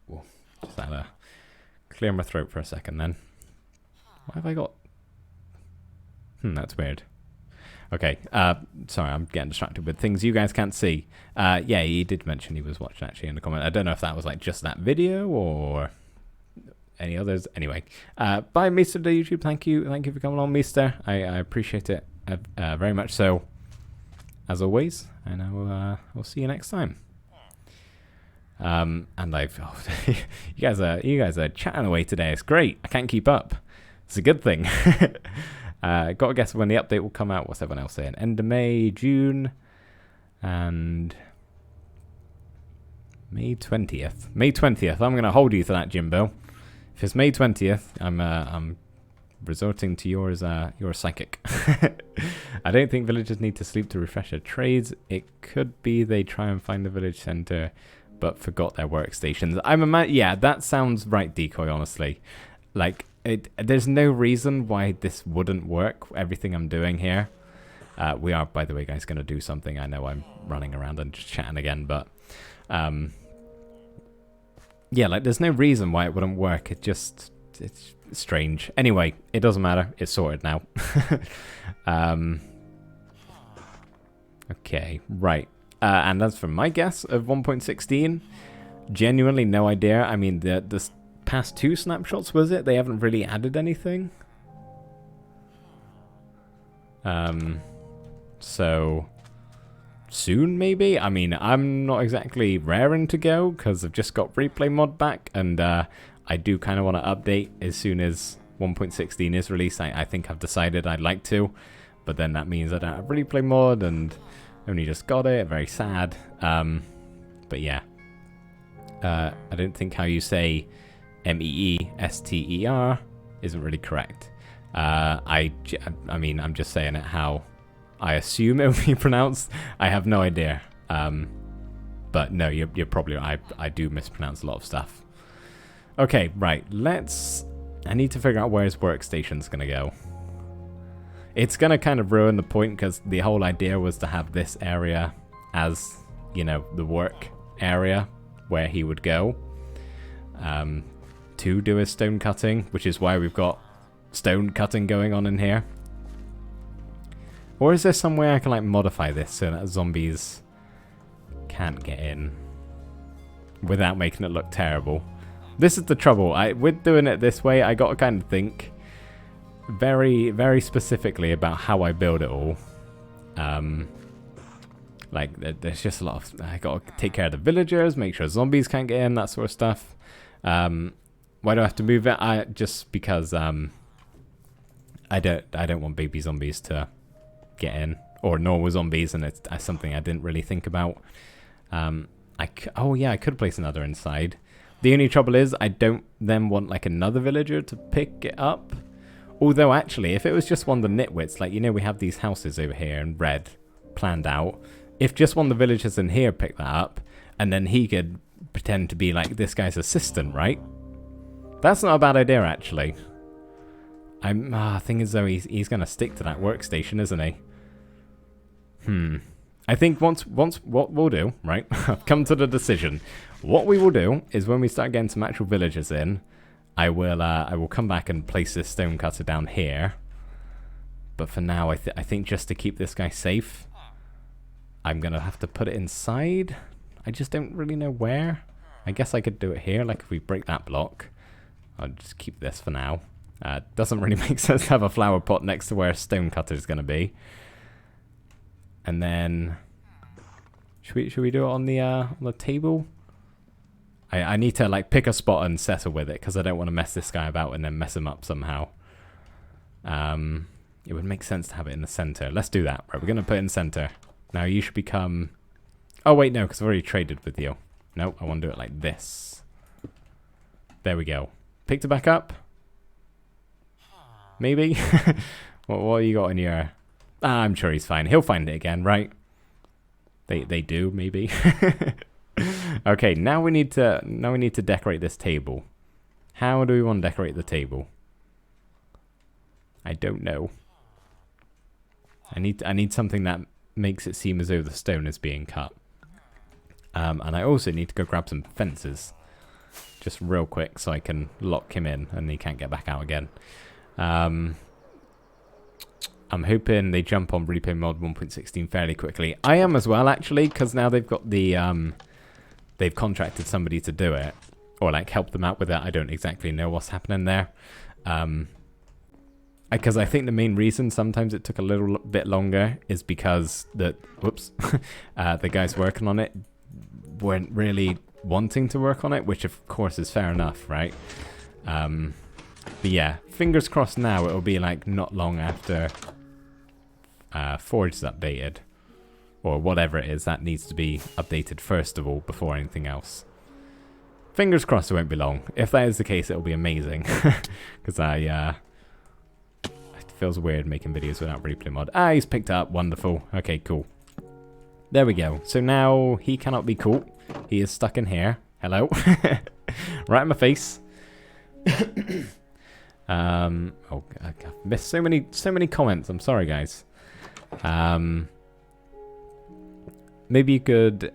Whoa, just had to clear my throat for a second then. What have I got? That's weird. Okay, sorry, I'm getting distracted with things you guys can't see. Yeah, he did mention he was watching actually in the comment. I don't know if that was like just that video or any others. Anyway, bye, Mr. the YouTube. Thank you for coming on, Mr. I appreciate it very much so, as always. And I will see you next time. And you guys are chatting away today. It's great. I can't keep up. It's a good thing. Got to guess when the update will come out. What's everyone else saying? End of May, June, and May 20th. May 20th. I'm going to hold you to that, Jimbo. If it's May 20th, I'm resorting to your psychic. I don't think villagers need to sleep to refresh their trades. It could be they try and find the village center, but forgot their workstations. Yeah, that sounds right, Decoy. Honestly, like. There's no reason why this wouldn't work, everything I'm doing here. We are, by the way, guys, going to do something. I know I'm running around and just chatting again, but... yeah, like, there's no reason why it wouldn't work. It's strange. Anyway, it doesn't matter. It's sorted now. Okay, right. And that's from my guess of 1.16. Genuinely no idea. I mean, the past 2 snapshots, was it? They haven't really added anything. So soon maybe? I mean, I'm not exactly raring to go because I've just got replay mod back, and I do kind of want to update as soon as 1.16 is released. I think I've decided I'd like to, but then that means I don't have replay mod and only just got it. Very sad. But yeah. I don't think how you say MEESTER isn't really correct. I mean, I'm just saying it how I assume it will be pronounced. I have no idea. But no, you're probably right. I do mispronounce a lot of stuff. Okay, right. I need to figure out where his workstation's going to go. It's going to kind of ruin the point because the whole idea was to have this area as, you know, the work area where he would go to do his stone cutting, which is why we've got stone cutting going on in here. Or is there some way I can like modify this so that zombies can't get in without making it look terrible? This is the trouble. With doing it this way, I got to kind of think very, very specifically about how I build it all. Like, there's just a lot of... I got to take care of the villagers, make sure zombies can't get in, that sort of stuff. Why do I have to move it? Just because I don't want baby zombies to get in, or normal zombies, and it's something I didn't really think about. Oh yeah, I could place another inside. The only trouble is I don't then want like another villager to pick it up. Although actually, if it was just one of the nitwits, like, you know, we have these houses over here in red planned out. If just one of the villagers in here picked that up, and then he could pretend to be like this guy's assistant, right? That's not a bad idea, actually. Thing is though, he's gonna stick to that workstation, isn't he? I think once what we'll do, right? I've come to the decision. What we will do is when we start getting some actual villagers in, I will come back and place this stone cutter down here. But for now, I think just to keep this guy safe, I'm gonna have to put it inside. I just don't really know where. I guess I could do it here, like if we break that block. I'll just keep this for now. Doesn't really make sense to have a flower pot next to where a stone cutter is going to be. And then, should we do it on the table? I need to like pick a spot and settle with it because I don't want to mess this guy about and then mess him up somehow. It would make sense to have it in the center. Let's do that. Right, we're going to put it in center. Now you should become... Oh wait, no, because I've already traded with you. No, I want to do it like this. There we go. Picked it back up. Maybe? what you got in your... I'm sure he's fine. He'll find it again, right? They do, maybe. Okay, now we need to decorate this table. How do we want to decorate the table? I don't know. I need something that makes it seem as though the stone is being cut. And I also need to go grab some fences. Just real quick so I can lock him in and he can't get back out again. I'm hoping they jump on replay mod 1.16 fairly quickly. I am as well, actually, because now they've got the... they've contracted somebody to do it. Or, like, help them out with it. I don't exactly know what's happening there. Because I think the main reason sometimes it took a little bit longer is because the guys working on it weren't really wanting to work on it, which of course is fair enough, right? But yeah, fingers crossed now it'll be like not long after Forge is updated, or whatever it is that needs to be updated first of all before anything else. Fingers crossed it won't be long. If that is the case, it'll be amazing. Because it feels weird making videos without replay mod. Ah, he's picked up. Wonderful. Okay, cool. There we go. So now he cannot be caught. He is stuck in here. Hello. Right in my face. Oh, I've missed so many comments. I'm sorry, guys. Maybe you could,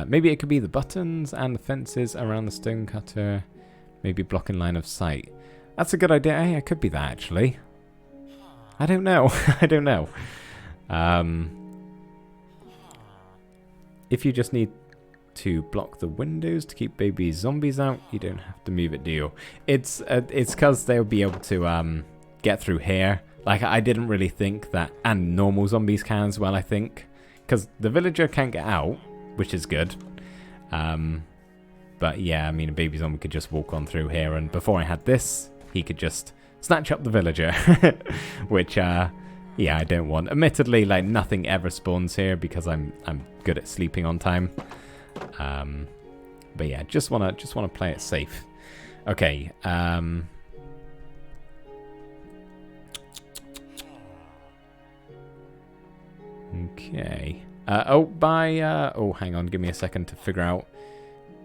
maybe it could be the buttons and the fences around the stone cutter. Maybe blocking line of sight. That's a good idea. Hey, it could be that, actually. I don't know. I don't know. If you just need to block the windows to keep baby zombies out, you don't have to move it, do you? It's because they'll be able to get through here. Like, I didn't really think that, and normal zombies can as well, I think. Because the villager can't get out, which is good. But yeah, I mean, a baby zombie could just walk on through here, and before I had this, he could just snatch up the villager. Which, yeah, I don't want. Admittedly, like, nothing ever spawns here because I'm good at sleeping on time. But yeah, just wanna play it safe. Okay. Okay. Oh, hang on. Give me a second to figure out.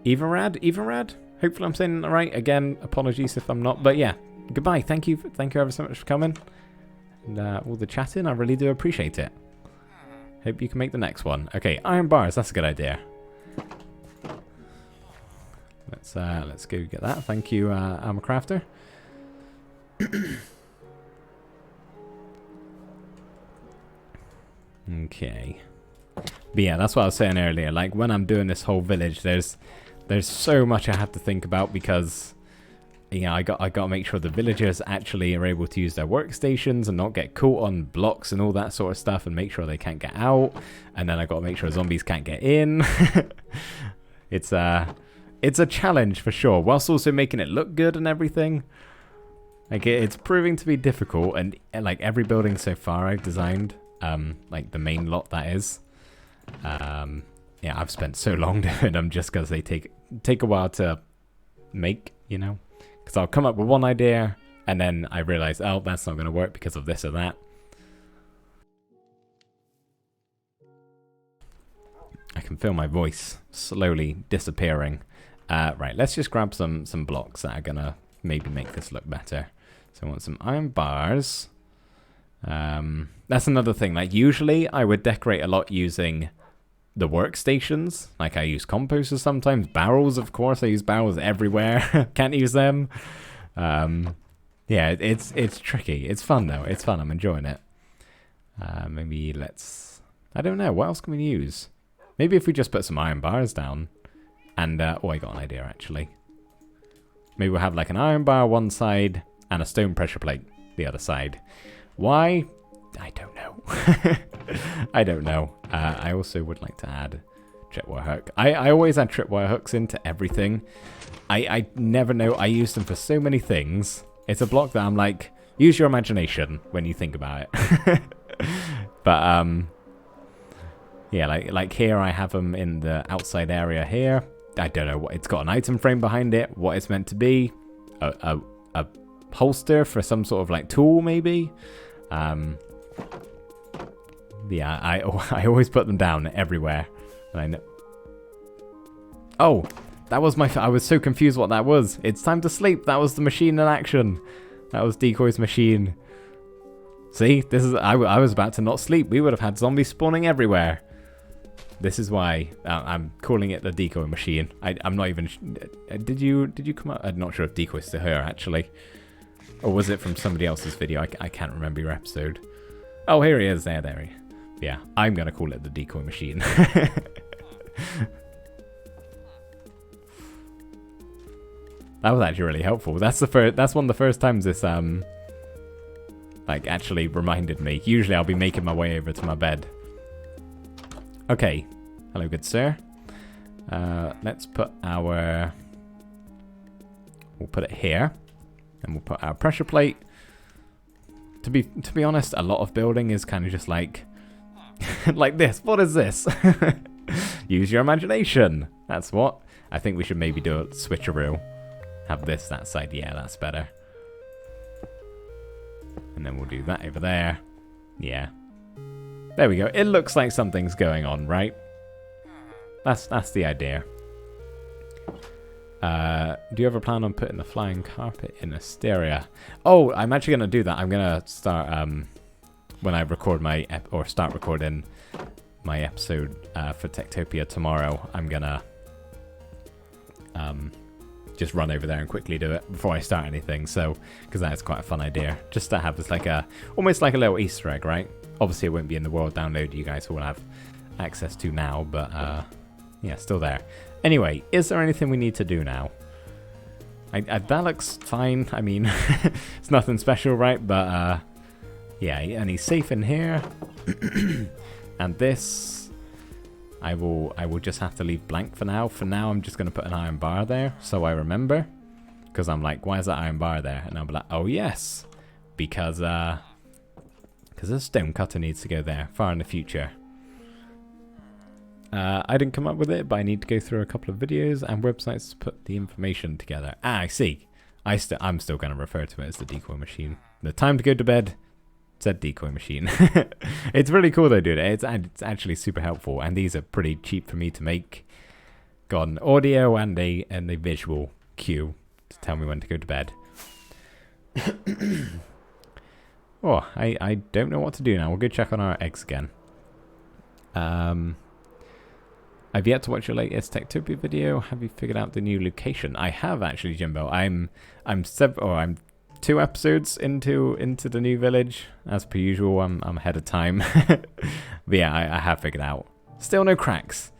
Everad? Hopefully I'm saying that right. Again, apologies if I'm not. But yeah, goodbye. Thank you ever so much for coming. And all the chatting, I really do appreciate it. Hope you can make the next one. Okay, iron bars. That's a good idea. Let's go get that. Thank you, Armor Crafter. Okay. But yeah, that's what I was saying earlier. Like, when I'm doing this whole village, there's so much I have to think about because, you know, I got to make sure the villagers actually are able to use their workstations and not get caught on blocks and all that sort of stuff, and make sure they can't get out. And then I got to make sure zombies can't get in. It's a challenge for sure, whilst also making it look good and everything. Like, it's proving to be difficult, and like every building so far I've designed, like the main lot that is, yeah, I've spent so long doing them just because they take a while to make, you know, because I'll come up with one idea and then I realize, oh, that's not going to work because of this or that. I can feel my voice slowly disappearing. Right, let's just grab some blocks that are going to maybe make this look better. So I want some iron bars. That's another thing. Like, usually I would decorate a lot using the workstations. Like, I use composters sometimes. Barrels, of course. I use barrels everywhere. Can't use them. Yeah, it's tricky. It's fun, though. It's fun. I'm enjoying it. Maybe let's... I don't know. What else can we use? Maybe if we just put some iron bars down. And, oh, I got an idea, actually. Maybe we'll have, like, an iron bar one side and a stone pressure plate the other side. Why? I don't know. I don't know. I also would like to add tripwire hook. I always add tripwire hooks into everything. I never know. I use them for so many things. It's a block that I'm like, use your imagination when you think about it. But, yeah, like here I have them in the outside area here. I don't know what it's got, an item frame behind it, what it's meant to be, a holster for some sort of like tool maybe. Yeah, I always put them down everywhere. And I know. Oh, that was I was so confused what that was. It's time to sleep. That was the machine in action. That was Decoy's machine. See, this is I was about to not sleep. We would have had zombies spawning everywhere. This is why I'm calling it the decoy machine. I'm not even... Did you come up? I'm not sure if decoy's to her, actually. Or was it from somebody else's video? I can't remember your episode. Oh, here he is. There he is. Yeah, I'm going to call it the decoy machine. That was actually really helpful. That's one of the first times this, like, actually reminded me. Usually I'll be making my way over to my bed. Okay. Hello, good sir. Let's put our... We'll put it here. And we'll put our pressure plate. To be honest, a lot of building is kind of just like... like this. What is this? Use your imagination. That's what. I think we should maybe do a switcheroo. Have this, that side. Yeah, that's better. And then we'll do that over there. Yeah. There we go. It looks like something's going on, right? That's the idea. Do you ever plan on putting the flying carpet in Asteria? Oh, I'm actually going to do that. I'm going to start, when I record my, start recording my episode for Techtopia tomorrow, I'm going to just run over there and quickly do it before I start anything. So, because that's quite a fun idea. Just to have this like almost like a little Easter egg, right? Obviously, it won't be in the world download you guys will have access to now, but yeah, still there. Anyway, is there anything we need to do now? That looks fine. I mean, it's nothing special, right? But yeah, and he's safe in here. And this, I will just have to leave blank for now. For now, I'm just going to put an iron bar there, so I remember. Because I'm like, why is that iron bar there? And I'll be like, oh yes, because a stone cutter needs to go there, far in the future. I didn't come up with it, but I need to go through a couple of videos and websites to put the information together. Ah, I see. I'm still going to refer to it as the decoy machine. The time to go to bed said decoy machine. It's really cool though, dude. It's actually super helpful, and these are pretty cheap for me to make. Got an audio and a visual cue to tell me when to go to bed. Oh, I don't know what to do now. We'll go check on our eggs again. I've yet to watch your latest Techtopia video. Have you figured out the new location? I have actually, Jimbo. I'm 2 episodes into the new village. As per usual, I'm ahead of time. But yeah, I have figured out. Still no cracks.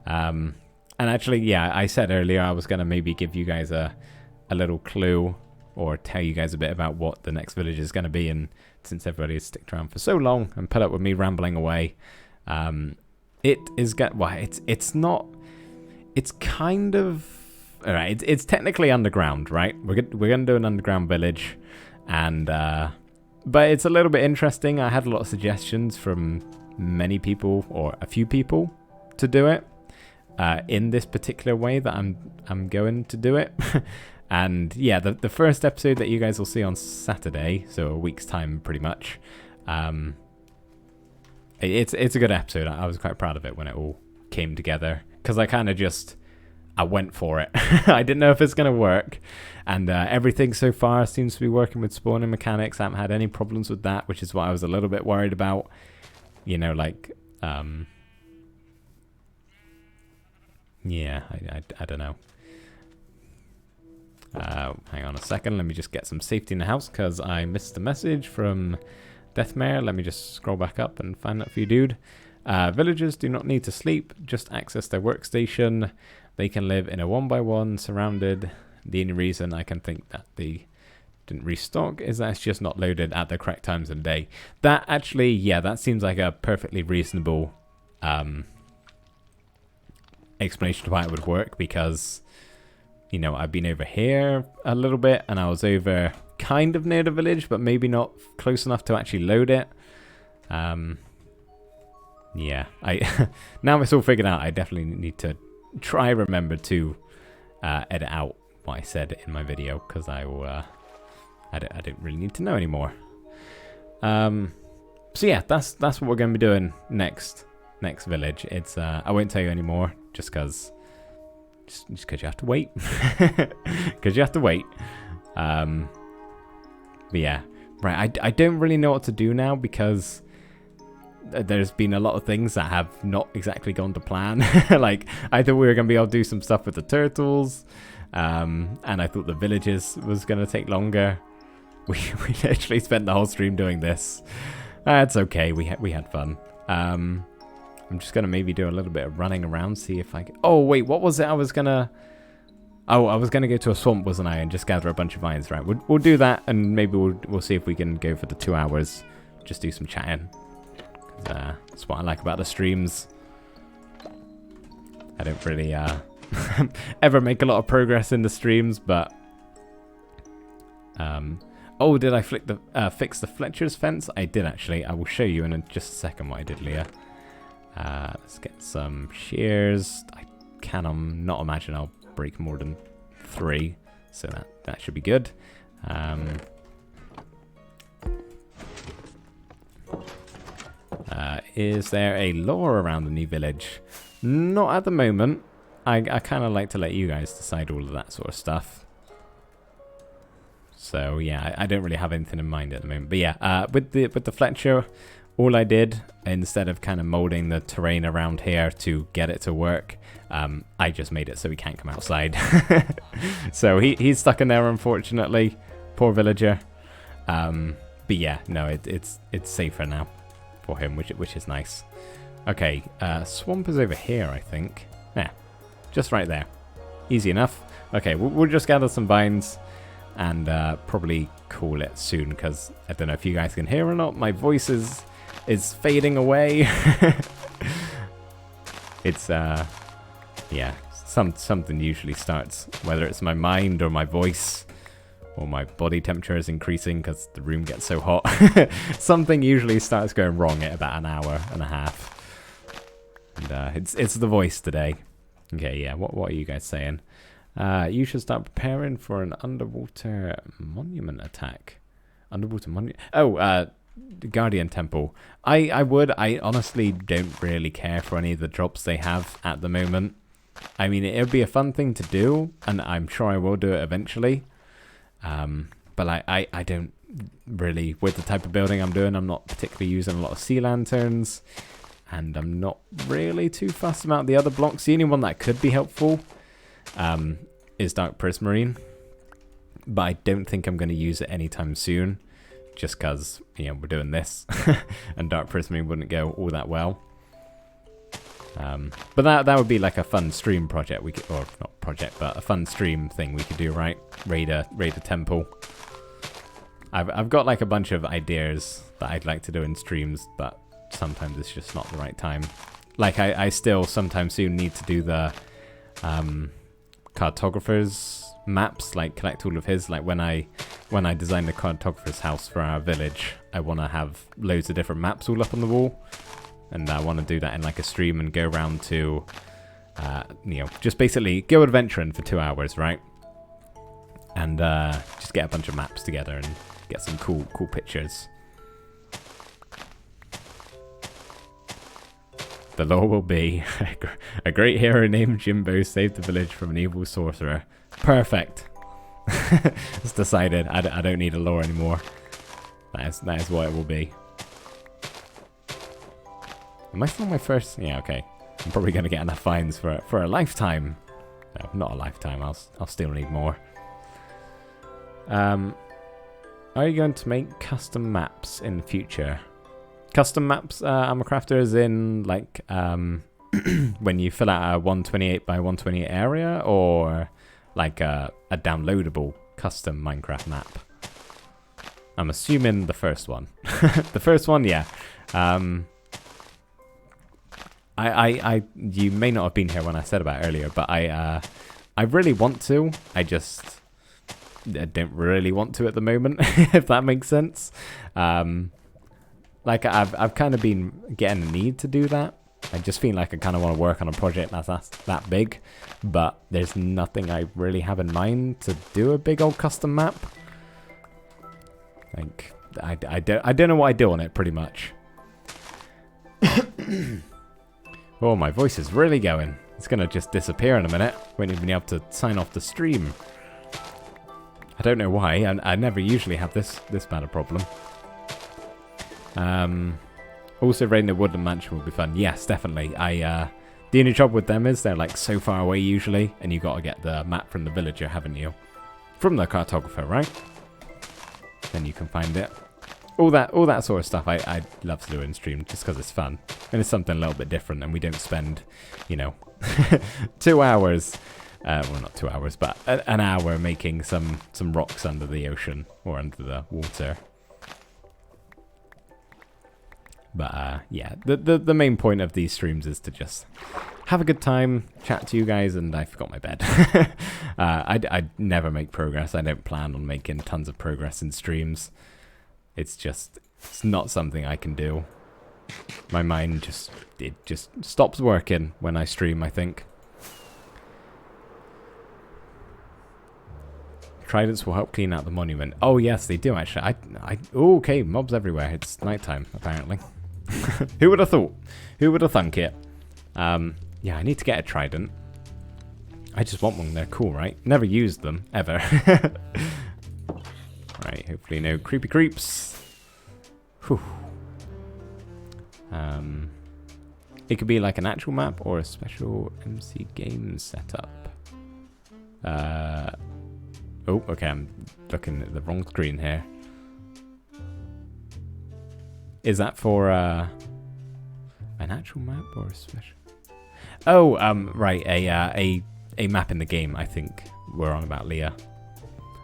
And actually, yeah, I said earlier I was gonna maybe give you guys a little clue or tell you guys a bit about what the next village is gonna be. And since everybody has sticked around for so long and put up with me rambling away, it is it's not. It's kind of alright. It's technically underground, right? We're gonna do an underground village, and but it's a little bit interesting. I had a lot of suggestions from many people or a few people to do it in this particular way that I'm going to do it. And yeah, the first episode that you guys will see on Saturday, so a week's time pretty much. It's a good episode. I was quite proud of it when it all came together, because I kind of I went for it. I didn't know if it's going to work, and everything so far seems to be working with spawning mechanics. I haven't had any problems with that, which is what I was a little bit worried about. You know, like, yeah, I don't know. Hang on a second. Let me just get some safety in the house, because I missed a message from Deathmare. Let me just scroll back up and find that for you, dude. Villagers do not need to sleep, just access their workstation. They can live in a 1x1 surrounded. The only reason I can think that they didn't restock is that it's just not loaded at the correct times of the day. That actually, yeah, that seems like a perfectly reasonable explanation of why it would work, because, you know, I've been over here a little bit, and I was over kind of near the village, but maybe not close enough to actually load it. Yeah, now it's all figured out. I definitely need to try remember to edit out what I said in my video, because I don't really need to know anymore. So yeah, that's what we're going to be doing next village. It's I won't tell you anymore, just because you have to wait. Because you have to wait. But yeah, right, I don't really know what to do now, because there's been a lot of things that have not exactly gone to plan. Like, I thought we were going to be able to do some stuff with the turtles, and I thought the villages was going to take longer. We literally spent the whole stream doing this. It's okay, we had fun. I'm just going to maybe do a little bit of running around, see if I can... Oh, wait, what was it I was going to... Oh, I was going to go to a swamp, wasn't I, and just gather a bunch of vines. Right, we'll do that, and maybe we'll see if we can go for the 2 hours. Just do some chatting. That's what I like about the streams. I don't really ever make a lot of progress in the streams, but... Oh, did I fix the Fletcher's fence? I did, actually. I will show you in just a second what I did, Leah. Let's get some shears. I cannot imagine I'll break more than 3, so that should be good. Is there a lore around the new village? Not at the moment. I kind of like to let you guys decide all of that sort of stuff. So yeah, I don't really have anything in mind at the moment. But yeah, with the Fletcher, all I did, instead of kind of molding the terrain around here to get it to work, I just made it so he can't come outside. So he's stuck in there, unfortunately. Poor villager. But yeah, no, it's safer now for him, which is nice. Okay, swamp is over here, I think. Yeah, just right there. Easy enough. Okay, we'll just gather some vines and probably call it soon, because I don't know if you guys can hear or not. My voice is fading away. It's yeah, something usually starts, whether it's my mind or my voice or my body temperature is increasing because the room gets so hot. Something usually starts going wrong at about 1.5 hours. And, it's the voice today. Okay, yeah. What are you guys saying? You should start preparing for an underwater monument attack. Underwater monument. Oh, Guardian Temple. I would. I honestly don't really care for any of the drops they have at the moment. I mean, it would be a fun thing to do, and I'm sure I will do it eventually. But I don't really, with the type of building I'm doing, I'm not particularly using a lot of sea lanterns, and I'm not really too fussed about the other blocks. The only one that could be helpful is Dark Prismarine, but I don't think I'm going to use it anytime soon, just because, you know, we're doing this, and Dark Prismarine wouldn't go all that well. But that would be like a fun stream project we could, or not project, but a fun stream thing we could do, right? Raid a temple. I've got like a bunch of ideas that I'd like to do in streams, but sometimes it's just not the right time. Like I still sometime soon need to do the cartographer's maps, like collect all of his. Like when I design the cartographer's house for our village, I want to have loads of different maps all up on the wall. And I want to do that in like a stream and go around to, you know, just basically go adventuring for 2 hours, right? And just get a bunch of maps together and get some cool pictures. The lore will be a great hero named Jimbo saved the village from an evil sorcerer. Perfect. It's decided. I don't need a lore anymore. That is what it will be. Am I still on my first? Yeah, okay. I'm probably going to get enough fines for a lifetime. No, not a lifetime. I'll still need more. Are you going to make custom maps in the future? Custom maps, I'm a crafter, is in like when you fill out a 128 by 128 area, or like a downloadable custom Minecraft map. I'm assuming the first one. The first one, yeah. You may not have been here when I said about it earlier, but I really want to. I just don't really want to at the moment, if that makes sense. Like I've kind of been getting a need to do that. I just feel like I kind of want to work on a project that's that big, but there's nothing I really have in mind to do a big old custom map. Like I don't know what I do on it, pretty much. Oh, my voice is really going. It's going to just disappear in a minute. Won't even be able to sign off the stream. I don't know why. I never usually have this bad a problem. Also, raiding the Woodland Mansion will be fun. Yes, definitely. The only trouble with them is they're like so far away usually, and you got to get the map from the villager, haven't you? From the cartographer, right? Then you can find it. All that sort of stuff I'd love to do in stream just because it's fun. And it's something a little bit different, and we don't spend, you know, 2 hours, well not 2 hours, but an hour making some rocks under the ocean or under the water. But yeah, the main point of these streams is to just have a good time, chat to you guys, and I forgot my bed. I never make progress. I don't plan on making tons of progress in streams. It's not something I can do. My mind just stops working when I stream, I think. Tridents will help clean out the monument. Oh yes, they do actually. Oh, okay, mobs everywhere. It's nighttime apparently. Who would have thought? Who would have thunk it? Yeah, I need to get a trident. I just want one. They're cool, right? Never used them ever. Right, hopefully no creepy creeps. Whew. It could be like an actual map or a special MC Games setup. Oh, okay, I'm looking at the wrong screen here. Is that for an actual map or a special? Oh, right, a map in the game. I think we're on about Leah,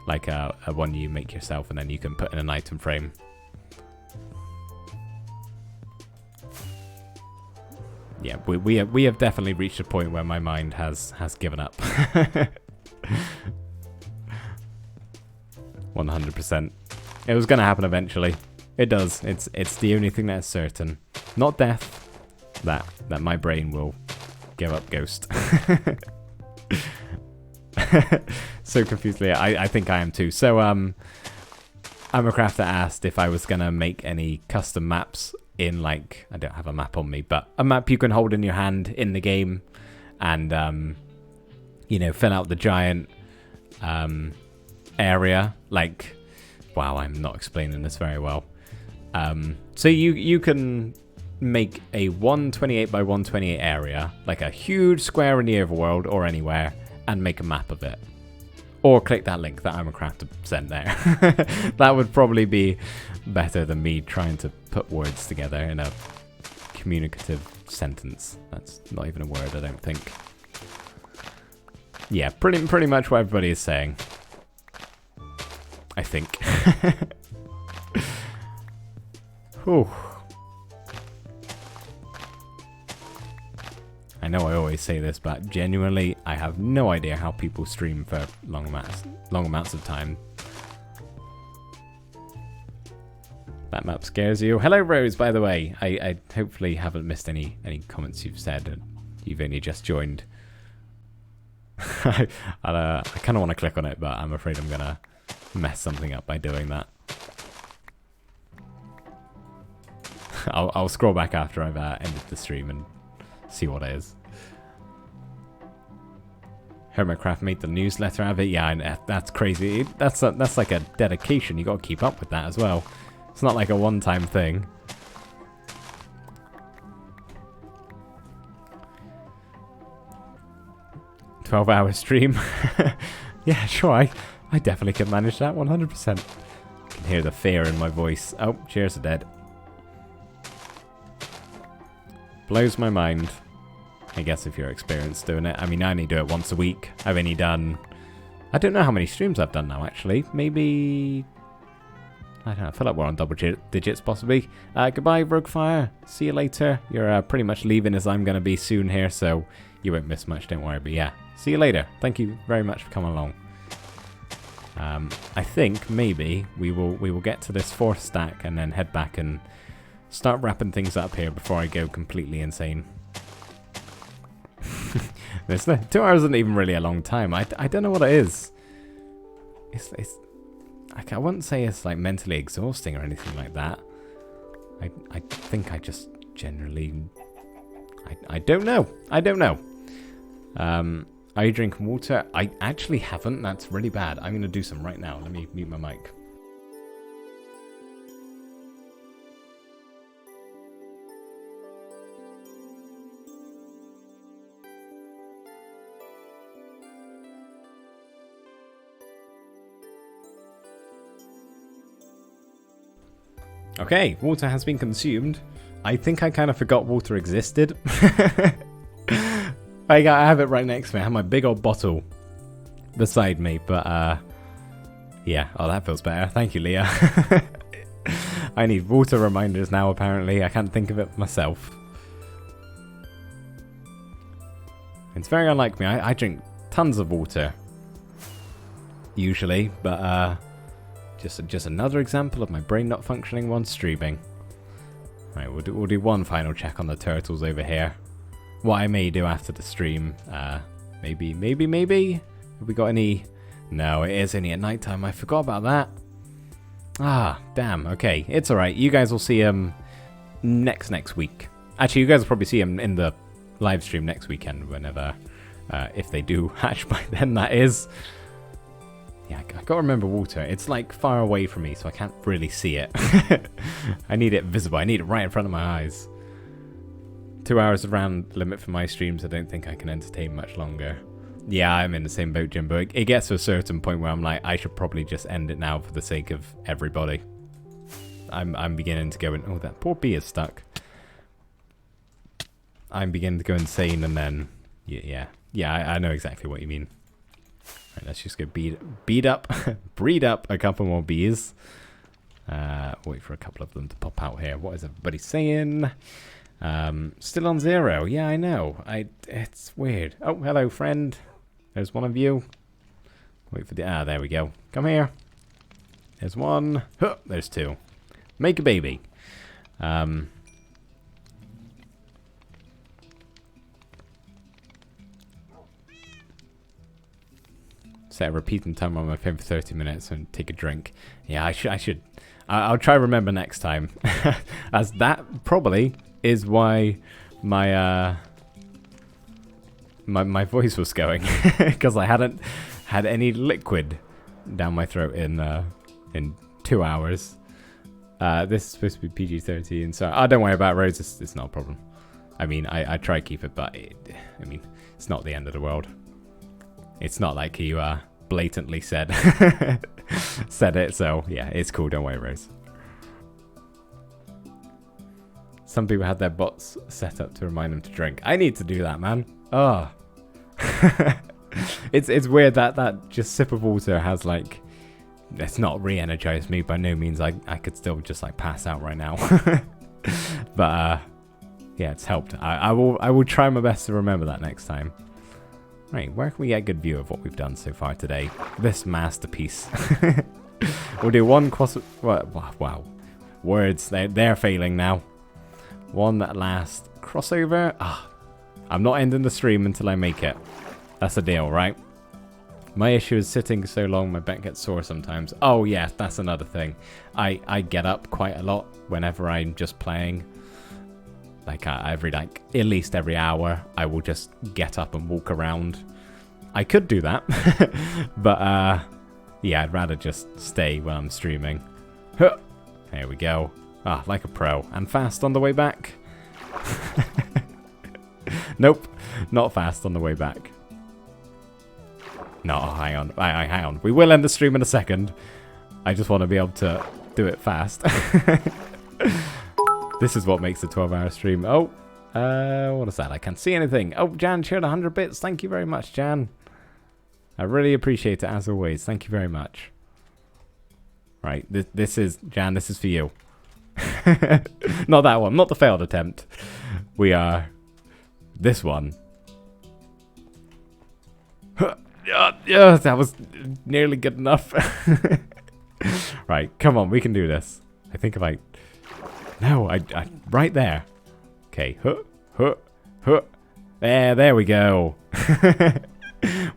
like a one you make yourself and then you can put in an item frame. Yeah, we have definitely reached a point where my mind has given up. 100%. It was going to happen eventually. It does. It's the only thing that's certain. Not death, that my brain will give up Ghost. So confused, Leah. I think I am too. So I'm a crafter asked if I was gonna make any custom maps in, like, I don't have a map on me, but a map you can hold in your hand in the game, and you know, fill out the giant area. Like, wow, I'm not explaining this very well. So you can make a 128 by 128 area, like a huge square in the overworld or anywhere, and make a map of it. Or click that link that I'm a crafter sent there. That would probably be better than me trying to put words together in a communicative sentence. That's not even a word, I don't think. Yeah, pretty much what everybody is saying. I think. Whew. I know I always say this, but genuinely, I have no idea how people stream for long amounts of time. That map scares you. Hello, Rose, by the way. I hopefully haven't missed any comments you've said, and you've only just joined. I kind of want to click on it, but I'm afraid I'm going to mess something up by doing that. I'll scroll back after I've ended the stream and see what it is. Hermitcraft made the newsletter out of it. Yeah, that's crazy. That's like a dedication. You got to keep up with that as well. It's not like a one-time thing. "12-hour stream." Yeah, sure. I definitely could manage that 100%. I can hear the fear in my voice. Oh, cheers are dead. Blows my mind. I guess if you're experienced doing it. I mean, I only do it once a week. I've only done... I don't know how many streams I've done now, actually. Maybe... I don't know. I feel like we're on double digits, possibly. Goodbye, Roguefire. See you later. You're pretty much leaving as I'm going to be soon here, so you won't miss much, don't worry. But yeah, see you later. Thank you very much for coming along. I think maybe we will get to this 4th stack and then head back and start wrapping things up here before I go completely insane. 2 hours isn't even really a long time. I don't know what it is. It's I wouldn't say it's like mentally exhausting or anything like that. I think I just generally... I don't know. I don't know. Are you drinking water? I actually haven't. That's really bad. I'm going to do some right now. Let me mute my mic. Okay, water has been consumed. I think I kind of forgot water existed. I have it right next to me. I have my big old bottle beside me, but yeah. Oh, that feels better. Thank you, Leah. I need water reminders now, apparently. I can't think of it myself. It's very unlike me. I drink tons of water, usually, but just another example of my brain not functioning while streaming. Right, we'll do one final check on the turtles over here. What I may do after the stream, maybe. Have we got any? No, it is only at night time. I forgot about that. Ah, damn. Okay, it's all right. You guys will see him next week. Actually, you guys will probably see him in the live stream next weekend, whenever, if they do hatch by then, that is. Yeah, I gotta remember water. It's like far away from me, so I can't really see it. I need it visible. I need it right in front of my eyes. 2 hours around limit for my streams. I don't think I can entertain much longer. Yeah, I'm in the same boat, Jimbo. It gets to a certain point where I'm like, I should probably just end it now for the sake of everybody. I'm beginning to go in. Oh, that poor bee is stuck. I'm beginning to go insane, and then yeah, I know exactly what you mean. Right, let's just go breed up a couple more bees. Wait for a couple of them to pop out here. What is everybody saying? Still on 0. Yeah, I know. It's weird. Oh, hello, friend. There's one of you. Wait for the... Ah, there we go. Come here. There's one. Huh, there's 2. Make a baby. set a repeating timer on my phone for 30 minutes and take a drink. Yeah, I should. I'll try to remember next time. As that probably is why my my voice was going. Because I hadn't had any liquid down my throat in 2 hours. This is supposed to be PG-13, so don't worry about it, Rose. It's not a problem. I mean, I try to keep it, but I mean, it's not the end of the world. It's not like you blatantly said it, so yeah, it's cool. Don't worry, Rose. Some people had their bots set up to remind them to drink. I need to do that, man. Oh, it's weird that just sip of water has like. It's not re-energized me by no means. I could still just like pass out right now. But yeah, it's helped. I will try my best to remember that next time. Right, where can we get a good view of what we've done so far today? This masterpiece. We'll do one cross. Wow, words they're failing now. One last crossover. I'm not ending the stream until I make it. That's the deal, right? My issue is sitting so long, my back gets sore sometimes. Oh yeah, that's another thing. I get up quite a lot whenever I'm just playing. Like at least every hour, I will just get up and walk around. I could do that, but yeah, I'd rather just stay when I'm streaming. There we go. Like a pro. And fast on the way back. Nope, not fast on the way back. No, hang on. Hang on. We will end the stream in a second. I just want to be able to do it fast. This is what makes a 12-hour stream. Oh, what is that? I can't see anything. Oh, Jan shared 100 bits. Thank you very much, Jan. I really appreciate it, as always. Thank you very much. Right, this is, Jan, this is for you. Not that one. Not the failed attempt. We are this one. Yeah, that was nearly good enough. Right, come on, we can do this. I think if I... No, I right there. Okay, there we go.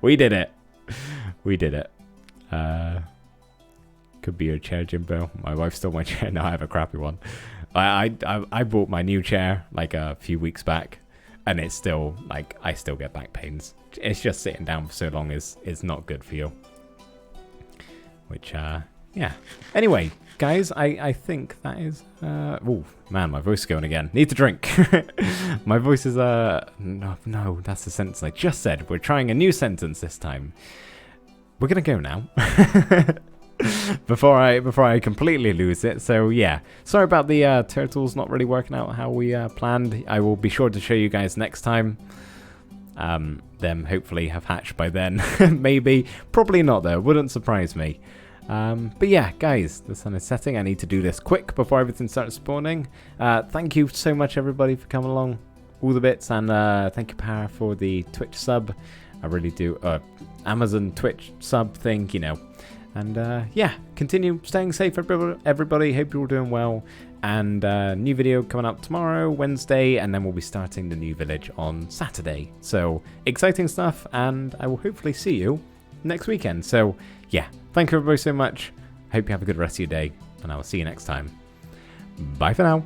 We did it. We did it. Could be your chair, Jimbo. My wife stole my chair. No, I have a crappy one. I bought my new chair like a few weeks back, and it's still like I still get back pains. It's just sitting down for so long is not good for you. Which yeah. Anyway, guys, I think that is oh man, my voice is going again. Need to drink. My voice is no, that's the sentence I just said. We're trying a new sentence this time. We're gonna go now. before I completely lose it. So yeah, sorry about the turtles not really working out how we planned. I will be sure to show you guys next time. Them hopefully have hatched by then. Maybe, probably not though. Wouldn't surprise me. But yeah, guys, the sun is setting. I need to do this quick before everything starts spawning. Thank you so much, everybody, for coming along. All the bits, and thank you, Para, for the Twitch sub. I really do. Amazon Twitch sub thing, you know. And yeah, continue staying safe, everybody. Hope you're all doing well. And new video coming up tomorrow, Wednesday, and then we'll be starting the new village on Saturday. So exciting stuff, and I will hopefully see you next weekend. So yeah, thank you everybody so much. Hope you have a good rest of your day, and I will see you next time. Bye for now.